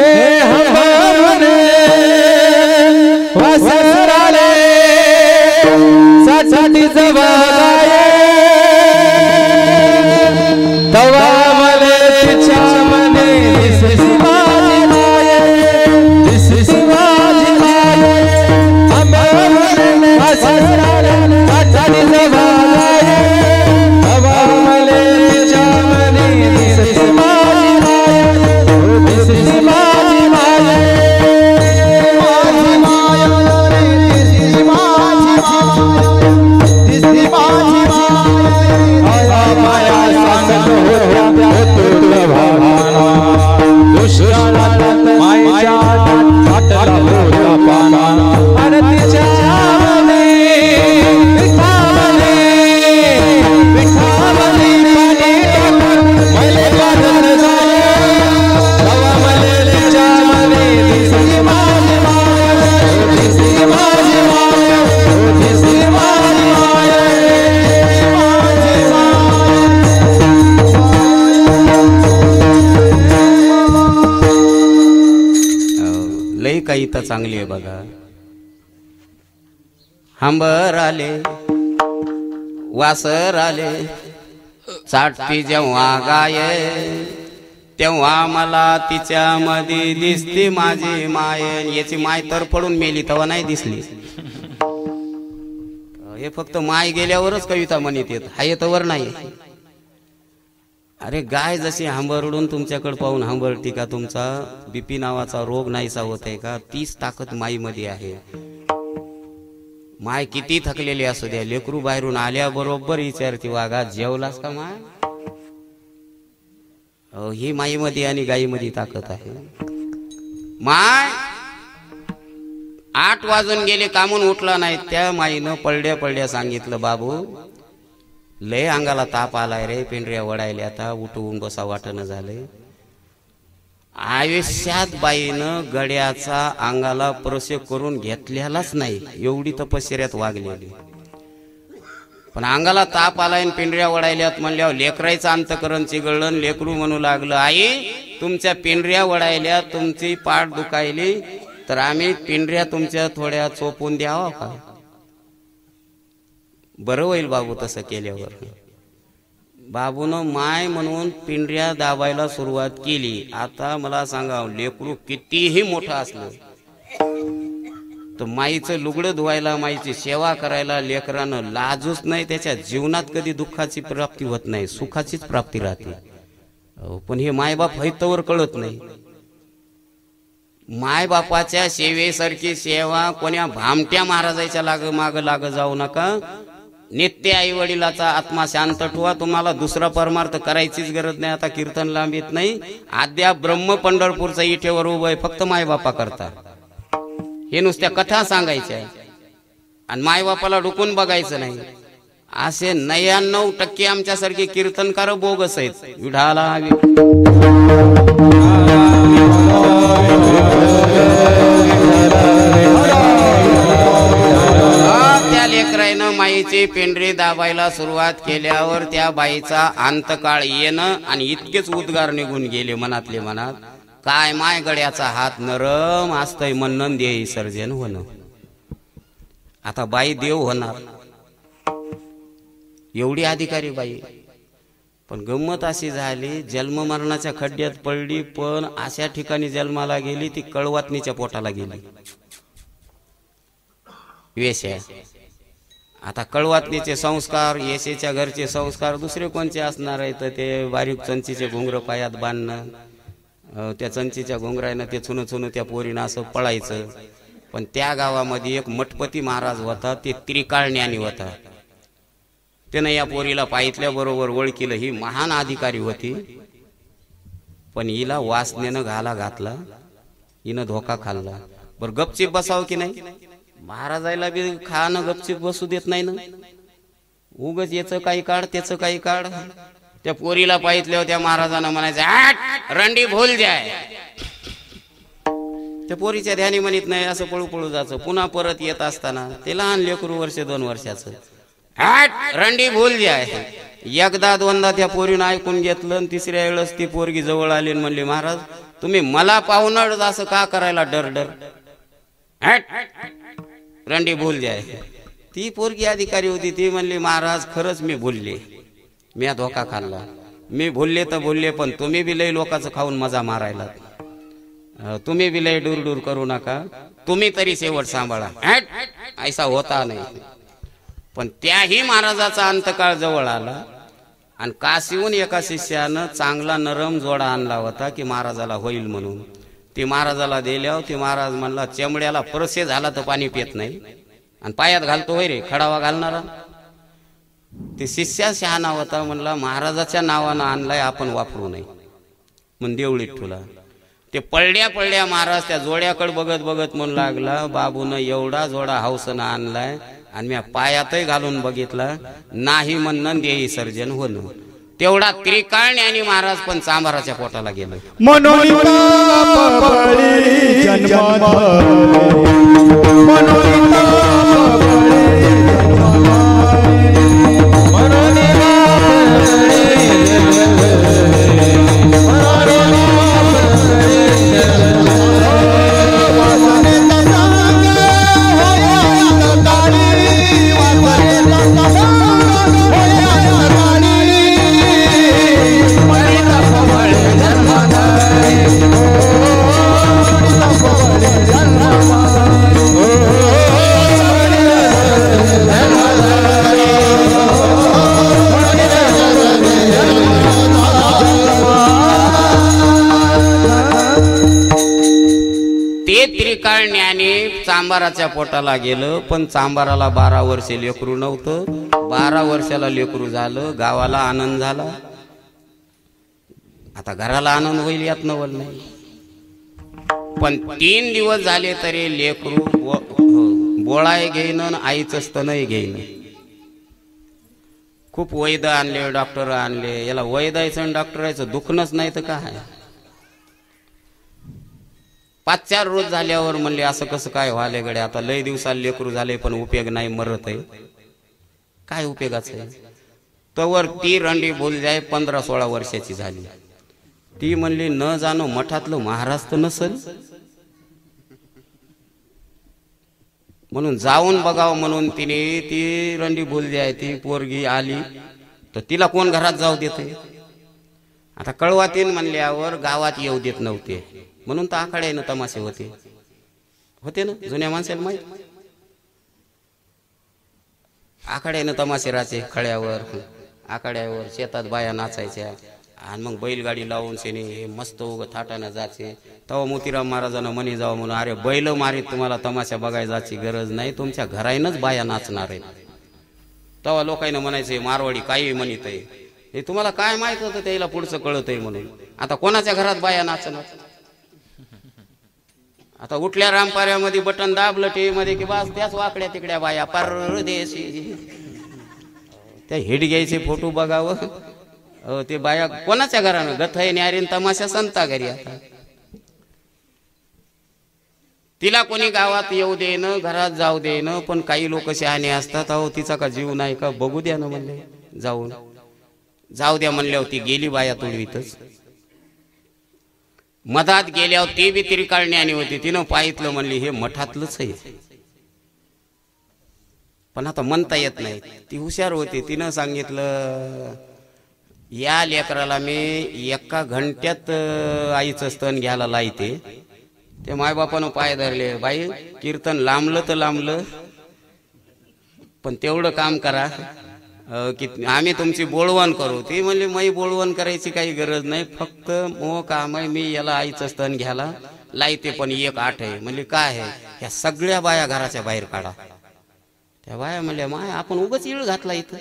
काही तर चांगली आहे बघा. हंबर आले वासर आले, चाटती जेव्हा गाय तेव्हा मला तिच्यामध्ये दिसते माझी माय. याची माय तर पडून मेली तेव्हा नाही दिसली. हे फक्त माय गेल्यावरच कविता म्हणत येत, हाय तवर नाही. अरे गाय जशी हांबरडून तुमच्याकडे पाहून हांबरती का? तुमचा बीपी नावाचा रोग नाहीसा होत आहे का? तीच ताकद माईमध्ये आहे. माय किती थकलेली असू द्या, लेकरू बाहेरून आल्याबरोबर विचारती, वागा जेवलास का माय? ही माईमध्ये आणि गाईमध्ये ताकद आहे. माय 8 वाजून गेले, कामून उठला नाही, त्या माईनं पळड्या पळड्या सांगितलं, बाबू लय अंगाला ताप आलाय रे, पेंढऱ्या वडायला आता उठवून बसा वाटणं झालंय. आयुष्यात बाईनं गड्याचा अंगाला स्पर्श करून घेतलेलाच नाही, एवढी तपश्चर्यात वागलेली. पण अंगाला ताप आलाय आणि पेंढऱ्या वडायल्यात म्हणल्यावर लेकरायचं अंतकरण चिघळलं. लेकरू म्हणू लागलं, आई तुमच्या पेंढऱ्या वडायल्या, तुमची पाठ दुखायली, तर आम्ही पेंढऱ्या तुमच्या थोड्या चोपून द्यावा का? बरं होईल बाबू तसं केल्यावर. बाबूनं माय म्हणून पिंढऱ्या दाबायला सुरुवात केली. आता मला सांगा, लेकरू कितीही मोठं असलं तर माईचं लुगडं धुवायला, माईची सेवा करायला लेकरानं लाजूच नाही. त्याच्या जीवनात कधी दुःखाची प्राप्ती होत नाही, सुखाचीच प्राप्ती राहते. पण हे मायबाप हैतवर कळत नाही. मायबापाच्या सेवेसारखी सेवा कोण्या भामट्या महाराजाच्या माग लाग जाऊ नका. नित्य आई वडिलाचा आत्मा शांत ठेवा. तुम्हाला दुसरा परमार्थ करायचीच गरज नाही. आता कीर्तन लांबीत नाही, अद्याप ब्रह्म पंढरपूरचा इठेवर उभं आहे, फक्त मायबापा करता. हे नुसत्या कथा सांगायच्या आणि मायबापाला डुकून बघायचं नाही. असे 99% आमच्यासारखे कीर्तनकार बोगस आहेत. विढाला लेकराईनं माईची पेंढरी दाबायला सुरुवात केल्यावर त्या बाईचा अंतकाळ येणं आणि इतकेच उद्गार निघून गेले मनातले मनात, काय माय गड्याचा हात नरम असतय, म्हणून देई सर्जन होणं. आता बाई देव होणार, एवढी अधिकारी बाई. पण गंमत अशी झाली, जन्म मरणाच्या खड्ड्यात पडली, पण अशा ठिकाणी जन्माला गेली ती कळवातनीच्या पोटाला गेली. वेश्या. आता कळवातनीचे संस्कार, येशेच्या घरचे संस्कार दुसरे कोणचे असणार आहे? तर ते बारीक चंचीचे घुंगर पायात बांधणं, त्या चंचीच्या घुंगरानं ते चुन चुन त्या पोरीनं असं पळायचं. पण त्या गावामध्ये एक मठपती महाराज होता, ते त्रिकाळ ज्ञानी होता. त्यानं या पोरीला पाहितल्या बरोबर ओळखीलं, ही महान अधिकारी होती. पण हिला वासनेनं घाला घातला, हिनं धोका खाल्ला. बरं गपचीप बसावं की नाही? महाराजाला बी खाणं गपचीप बसू देत नाही ना. उगच याचं काही काढ, त्याचं काही काढ. त्या पोरीला पाहितल्यावर त्या महाराजांना म्हणायचं, रंडी भूल जाय. त्या पोरीच्या ध्यानी म्हणत नाही, असं पळू पळू जायचं. पुन्हा परत येत असताना ते लहान लेकरू 1-2 वर्षाचं, रंडी भूल जाय. एकदा दोनदा त्या पोरीनं ऐकून घेतलं आणि तिसऱ्या वेळेस ती पोरगी जवळ आली आणि म्हणली, महाराज तुम्ही मला पाहून असं का करायला डर डर, रंडी भूल जाय. ती पोरगी अधिकारी होती, ती म्हणली, महाराज खरंच मी भुलले, मी धोका खाल्ला, मी भुलले तर भुलले, पण तुम्ही बी लय लोकांचं खाऊन मजा मारायला, तुम्ही बी लय दूर दूर करू नका, तुम्ही तरी शेवट सांभाळा. ऐसा होता नाही. पण त्याही महाराजाचा अंतकाळ जवळ आला आणि काशीहून एका शिष्यानं चांगला नरम जोडा आणला होता की महाराजाला होईल म्हणून. ते महाराजाला दिल्यावर ते महाराज म्हणला, चमड्याला परसे झाला तर पाणी पित नाही आणि पायात घालतो होय रे, खडावा घालणारा. ते शिष्या शहाणा होता, म्हणला महाराजाच्या नावानं आणलाय, आपण वापरू नये म्हणून देवळीत ठेवला. ते पळड्या पळड्या महाराज त्या जोड्याकडे बघत बघत म्हणू लागला, बाबूनं एवढा जोडा हौसनं आणलाय आणि मी पायातही घालून बघितला नाही, म्हणून देई सर्जन होणं. तेवढा त्रिकाळ ज्ञानी महाराज पण चांभाराच्या पोटाला गेला. Oh चांबाराच्या पोटाला गेलं, पण चांबाराला 12 वर्षे लेकरू नव्हतं. 12 वर्षाला लेकरू झालं, गावाला आनंद झाला. आता घराला आनंद होईल यात नवल नाही. पण 3 दिवस झाले तरी लेकरू बोळाय घेईन, आईचं स्तनही घेईन. खूप वैद आणले, डॉक्टर आणले. याला वैदायचं आणि डॉक्टरायचं दुखणंच नाही तर काय. 5-4 रोज झाल्यावर म्हणले असं कसं काय व्हाले गड्या, आता लय दिवसाला लेकरू झाले पण उपयोग नाही, मरत आहे. काय उपयोगाचं आहे. तवर ती रंडी बोल जाय 15-16 वर्षाची झाली. ती म्हणली न जाणो मठातलं महाराज तर नसल, म्हणून जाऊन बघावं म्हणून तिने ती रंडी बोल जाय ती पोरगी आली तर तिला कोण घरात जाऊ देते. आता कळवातीन म्हणल्यावर गावात येऊ देत नव्हते, म्हणून तर आखाड्यानं तमाशे होते ना. जुन्या माणसाला माहित, आखाड्यानं तमाशे राहायचे. खळ्यावर आखाड्यावर शेतात बाया नाचायच्या आणि मग बैलगाडी लावून शेने मस्त उग थाटानं जायचे. तेव्हा मोतीराम महाराजांना म्हणे जावं म्हणून, अरे बैल मारीत तुम्हाला तमाशा बघायला जायची गरज नाही, तुमच्या घराईनच बाया नाचणार आहे. तेव्हा लोकांना म्हणायचे मारवाडी काही म्हणत आहे, हे तुम्हाला काय माहित होतं त्याला पुढचं कळत आहे म्हणून. आता कोणाच्या घरात बाया नाचणार. आता उठल्या रामपाऱ्यामध्ये बटन दाबलं टीव्हीमध्ये की बस त्याच वाकड्या तिकड्या बाया परदेशी. त्या हिट घ्यायचे फोटो बघावं. ते बाया कोणाच्या घरानं गथय न्यारीन तमाशा संता घरी. आता तिला कोणी गावात येऊ देन, घरात जाऊ देन. पण काही लोक शहाणे असतात, अहो तिचा का जीव नाही का बघू द्या ना म्हणले. जाऊन जाऊ द्या म्हणल्यावर ती गेली बाया तुडवीतच. मधात गेल्यावर ती बी तिरकाळण्यानी होती. तिनं पाहितलं म्हणली हे मठातलंच आहे, पण आता म्हणता येत नाही. ती हुशार होती. तिनं सांगितलं या लेकराला मी 1 घंट्यात आईचं स्तन घ्यायला लायते. ते मायबापानं पाय धरले, बाई कीर्तन लांबलं तर लांबलं, पण तेवढं काम करा की आम्ही तुमची बोळवण करू. ती म्हणली मी बोळवण करायची काही गरज नाही, फक्त मो काम आहे, मी याला आईचं स्तन घ्यायला लायते. पण एक आठ आहे. म्हणली काय आहे. ह्या सगळ्या बाया घराच्या बाहेर काढा. त्या बाया म्हणल्या माय आपण उगाच इळ घातला इथं.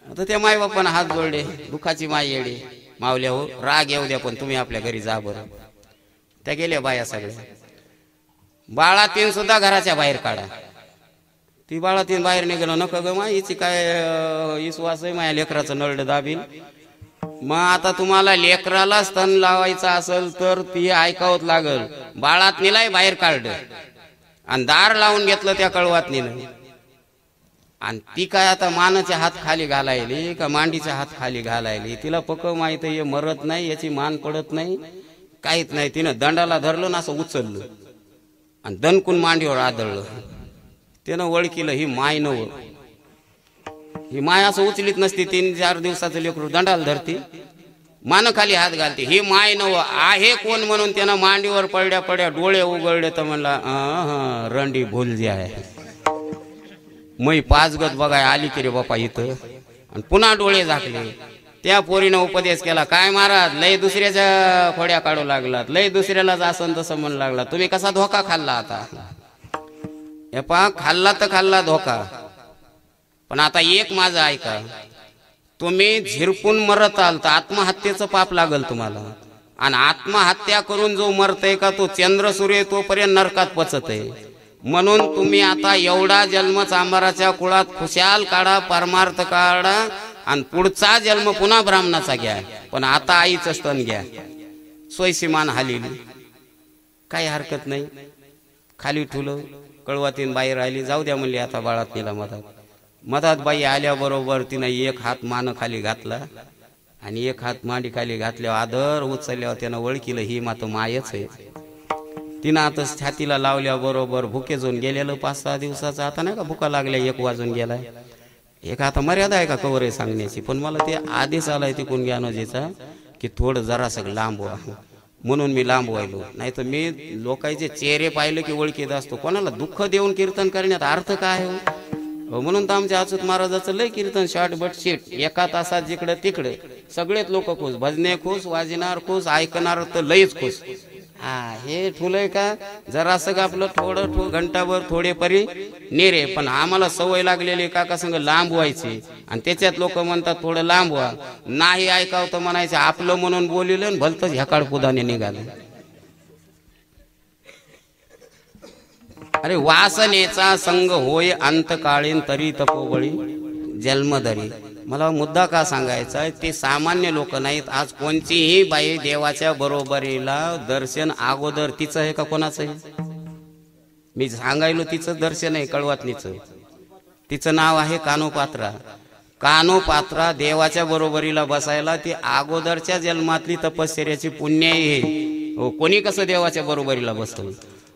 आता त्या माय बापानं हात जोडले, दुखाची माय येडे मावल्या हो, राग येऊ द्या पण तुम्ही आपल्या घरी जा बरं. त्या गेल्या बाया सगळ्या. बाळातीन सुद्धा घराच्या बाहेर काढा. ती बाळातीन बाहेर निघालं, नका ग माय हिची काय विश्वास आहे, माझ्या लेकराचं नरड दाबील. मग आता तुम्हाला लेकराला स्तन लावायचा असेल तर ती ऐकावत लागल. बाळातनीलाही बाहेर काढलं आणि दार लावून घेतलं त्या कळवातनीनं. आणि ती काय आता मानाचे हात खाली घालायली का मांडीचे हात खाली घालायली. तिला पक्क माहित आहे मरत नाही, याची मान पडत नाही, काहीच नाही. तिनं दंडाला धरलं ना असं उचललं आणि दणकून मांडीवर आदळलं. त्यानं ओळखीलं ही माय नव. ही माय असं उचलीत नसती. 3-4 दिवसाचं लेकरू दंडाला धरती, मान खाली हात घालते. ही माय नव आहे कोण म्हणून त्यानं मांडीवर पडल्या पड्या डोळे उघडले तर म्हणला रंडी भोलजी आहे. मै 5 गत बघाय आली की रे बापा इथं. आणि पुन्हा डोळे झाकले. त्या पोरीनं उपदेश केला, काय महाराज लय दुसऱ्याच्या खोड्या काढू लागलात, लय दुसऱ्यालाच असं तसं म्हणू लागला, तुम्ही कसा धोका खाल्ला. आता हे पहा खाल्ला तर खाल्ला धोका, पण आता एक माझं ऐका, तुम्ही झिरपून मरत आल तर आत्महत्येचं पाप लागल तुम्हाला. आणि आत्महत्या करून जो मरतय का तो चंद्र सूर्य तोपर्यंत नरकात पचत आहे. म्हणून तुम्ही आता एवढा जन्म चांबाराच्या कुळात खुशाल काढा, परमार्थ काढा आणि पुढचा जन्म पुन्हा ब्राह्मणाचा घ्या. पण आता आईचं स्तन घ्या. सोयसीमान हालीली काही हरकत नाही. खाली ठुलं कळवातीन बाई राहिली, जाऊ द्या म्हणली आता बाळात नेला. मधात बाई आल्याबरोबर तिनं एक हात मान खाली घातला आणि एक हात मांडी खाली घातल्यावर आदर उचलल्यावर त्यानं ओळखीलं ही मात मायच आहे. तिनं आता छातीला लावल्याबरोबर भुके जाऊन गेलेलं 5-6 दिवसाचा. आता नाही का भुका लागल्या 1 वाजून गेलाय. एक आता मर्यादा आहे का कवर आहे सांगण्याची, पण मला ते आदेश आलाय तिकून ज्ञानोजीचा की थोडं जरासं लांब व्हा, म्हणून मी लांब व्हायलो. नाही तर मी लोकांचे चेहरे पाहिले की ओळखीत असतो. कोणाला दुःख देऊन कीर्तन करण्यात अर्थ काय हो. म्हणून तर आमच्या अच्युत महाराजाचं लय कीर्तन शॉर्ट बट शीट, 1 तासात जिकडे तिकडे सगळेच लोक खुश, भजने खुश, वाजणार खुश, ऐकणार तर लयच खुश. हा हे ठुलय का जरासं का आपलं थोडं घंटाभर थोडे परी नेरे, पण आम्हाला सवय लागलेली काका संग लांब व्हायची आणि त्याच्यात लोक म्हणतात थोडं लांब व्हा, नाही ऐकावं तर म्हणायचं आपलं म्हणून बोलिलं आणि भलतंच ह्याकाळ पुदाने निघालं. अरे वासनेचा संग होय अंतकाळीन तरी तपोबळी जन्मधरी. मला मुद्दा का सांगायचा आहे, ते सामान्य लोक नाहीत. आज कोणतीही बाई देवाच्या बरोबरीला दर्शन अगोदर तिचं आहे का कोणाचं आहे? मी सांगायलो तिचं दर्शन आहे कळवातलीचं. तिचं नाव आहे कानोपात्रा. कानोपात्रा देवाच्या बरोबरीला बसायला ती अगोदरच्या जन्मातली तपश्चर्याची पुण्य आहे. कोणी कसं देवाच्या बरोबरीला बसतं?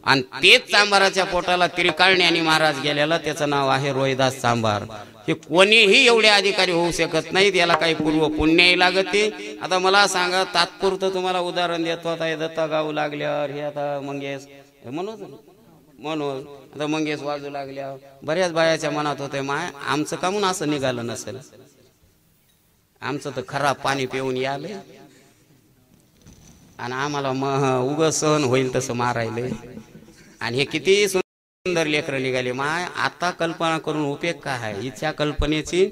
आणि तेच चांभाराच्या पोटाला त्रिकाळण्यानी महाराज गेलेला, त्याचं नाव आहे रोहिदास चांभार. हे कोणीही एवढे अधिकारी होऊ शकत नाहीत, याला काही पूर्व पुण्यही लागते. आता मला सांगा, तात्पुरतं तुम्हाला उदाहरण देतो. आता दत्ता गाऊ लागल्यावर हे आता मंगेश म्हणून आता मंगेश वाजू लागल्यावर बऱ्याच बायाच्या मनात होते माय आमचं का म्हणून असं निघालं नसेल, आमचं तर खराब पाणी पिऊन याले आणि आम्हाला उग सहन होईल तसं मारायले. आणि हे किती सुंदर लेकरं निघाले माय. आता कल्पना करून उपयोग काय आहे? हिच्या कल्पनेची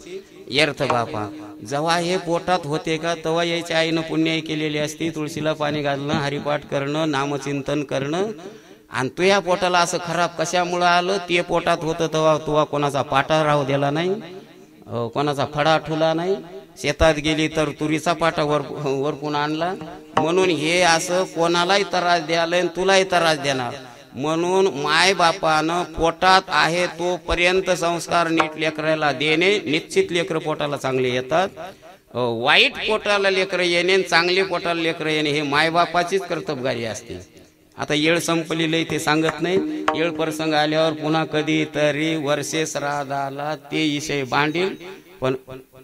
व्यर्थ बापा. जेव्हा हे पोटात होते का तेव्हा यायच्या आईनं पुण्य केलेली असती. तुळशीला पाणी घालणं, हरिपाठ करणं, नामचिंतन करणं. आणि तुझ्या पोटाला असं खराब कशामुळं आलं? ते पोटात होतं तेव्हा तुवा कोणाचा पाटा राहू दिला नाही, कोणाचा फडा ठुला नाही. शेतात गेली तर तुरीचा पाटा वरपून आणला. म्हणून हे असं कोणालाही त्रास द्यायला तुलाही त्रास देणार. म्हणून माय बापानं पोटात आहे तोपर्यंत संस्कार नीट लेकराला देणे. निश्चित लेकर पोटाला चांगले येतात. वाईट पोटाला लेकर येणे, चांगले पोटाला लेकर येणे हे मायबापाचीच कर्तबगारी असते. आता येळ संपलेली ते सांगत नाही. येळ प्रसंग आल्यावर पुन्हा कधी तरी वर्षे श्राद्धाला ते विषय बांधील. पण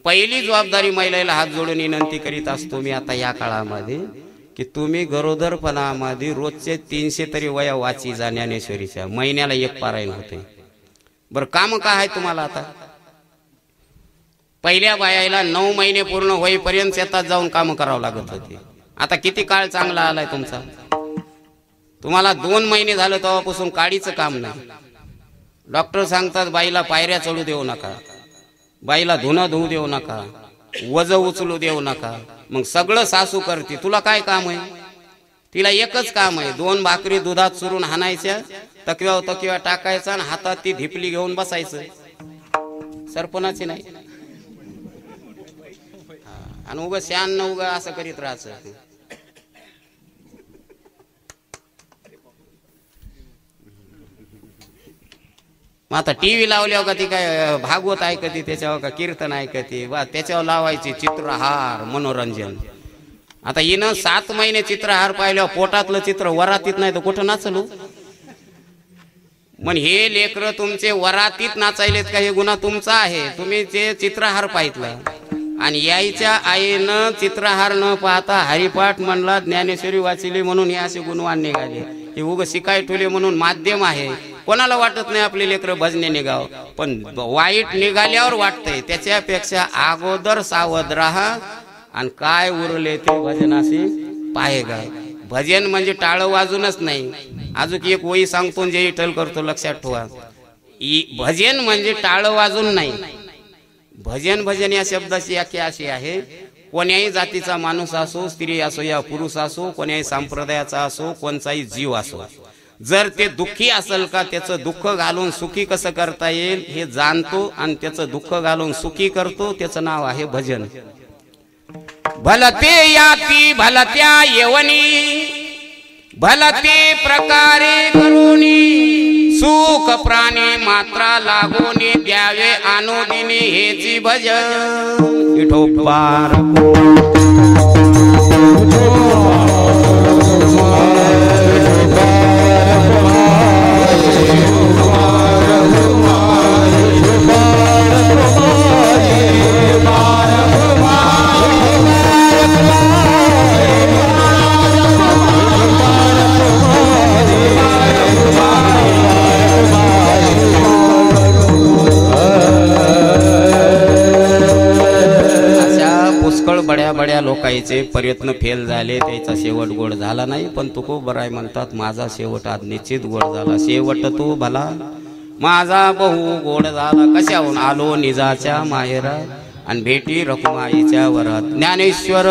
पहिली जबाबदारी महिलेला हात जोडून विनंती करीत असतो मी आता या काळामध्ये की तुम्ही गरोदरपणामध्ये रोजचे 300 तरी वया वाची जा ज्ञानेश्वरीच्या. महिन्याला एक पारायण होते. बरं काम काय आहे तुम्हाला? आता पहिल्या बायाला 9 महिने पूर्ण होईपर्यंत शेतात जाऊन काम करावं लागत होते. आता किती काळ चांगला आलाय तुमचा? तुम्हाला 2 महिने झालं तेव्हापासून काडीचं काम नाही. डॉक्टर सांगतात बाईला पायऱ्या चढू देऊ नका, बाईला धुणं धुवू देऊ नका, वज उचलू देऊ नका. मग सगळं सासू करते. तुला काय काम आहे? तिला एकच काम आहे, 2 भाकरी दुधात चुरून हाणायच्या, तकव्या टाकायचा आणि हातात ती धिपली घेऊन बसायचं. सरपणाची नाही. आणि उगा शान न उगा असं करीत राहायचं. मग आता टीव्ही लावल्यावर का ती काय भागवत ऐकती, त्याच्यावर का कीर्तन ऐकती, वा त्याच्यावर लावायची चित्रहार मनोरंजन. आता हिनं 7 महिने चित्रहार पाहिल्यावर पोटातलं चित्र वरातीत नाही तर कुठं नाचलो? मग हे लेकर तुमचे वरातीत नाचायलेत का? हे गुन्हा तुमचा आहे. तुम्ही ते चित्रहार पाहितला. आणि याईच्या आईनं चित्रहार न पाहता हरिपाठ म्हणला, ज्ञानेश्वरी वाचिली म्हणून हे असे गुणवान निघाले. हे उग शिकाय ठेवले म्हणून माध्यम आहे. कोणाला वाटत नाही आपले लेकर भजने निघाव, पण वाईट निघाल्यावर वाटतंय. त्याच्यापेक्षा अगोदर सावध राहा आणि काय उरले ते भजनाशी पाहेगा. भजन म्हणजे टाळ वाजूनच नाही. अजून एक वही सांगतो जे इटल करतो, लक्षात ठेवा. भजन म्हणजे टाळ वाजून नाही. भजन या शब्दाची व्याख्या अशी आहे, कोण्याही जातीचा माणूस असो, स्त्री असो या पुरुष असो, कोण्याही संप्रदायाचा असो, कोणताही जीव असो, जर ते दुःखी असेल का त्याचं दुःख घालून सुखी कसं करता येईल हे जाणतो आणि त्याचं दुःख घालून सुखी करतो. त्याचं नाव आहे भजन. भलते याती भलत्या येवनी, भलते प्रकारे करुनी, सुख प्राणी मात्रा लागोनी, द्यावे अनुदिनी हेची भजन. विठोबार बड्या बऱ्या लोकांचे प्रयत्न फेल झाले, त्याचा शेवट गोड झाला नाही. पण तुकोबराय म्हणतात माझा शेवट आज निश्चित गोड झाला. शेवट तो भला माझा बहु गोड झाला. कशाहून आलो निजाच्या माहेरा आणि भेटी रखुमाईच्या वरात. ज्ञानेश्वर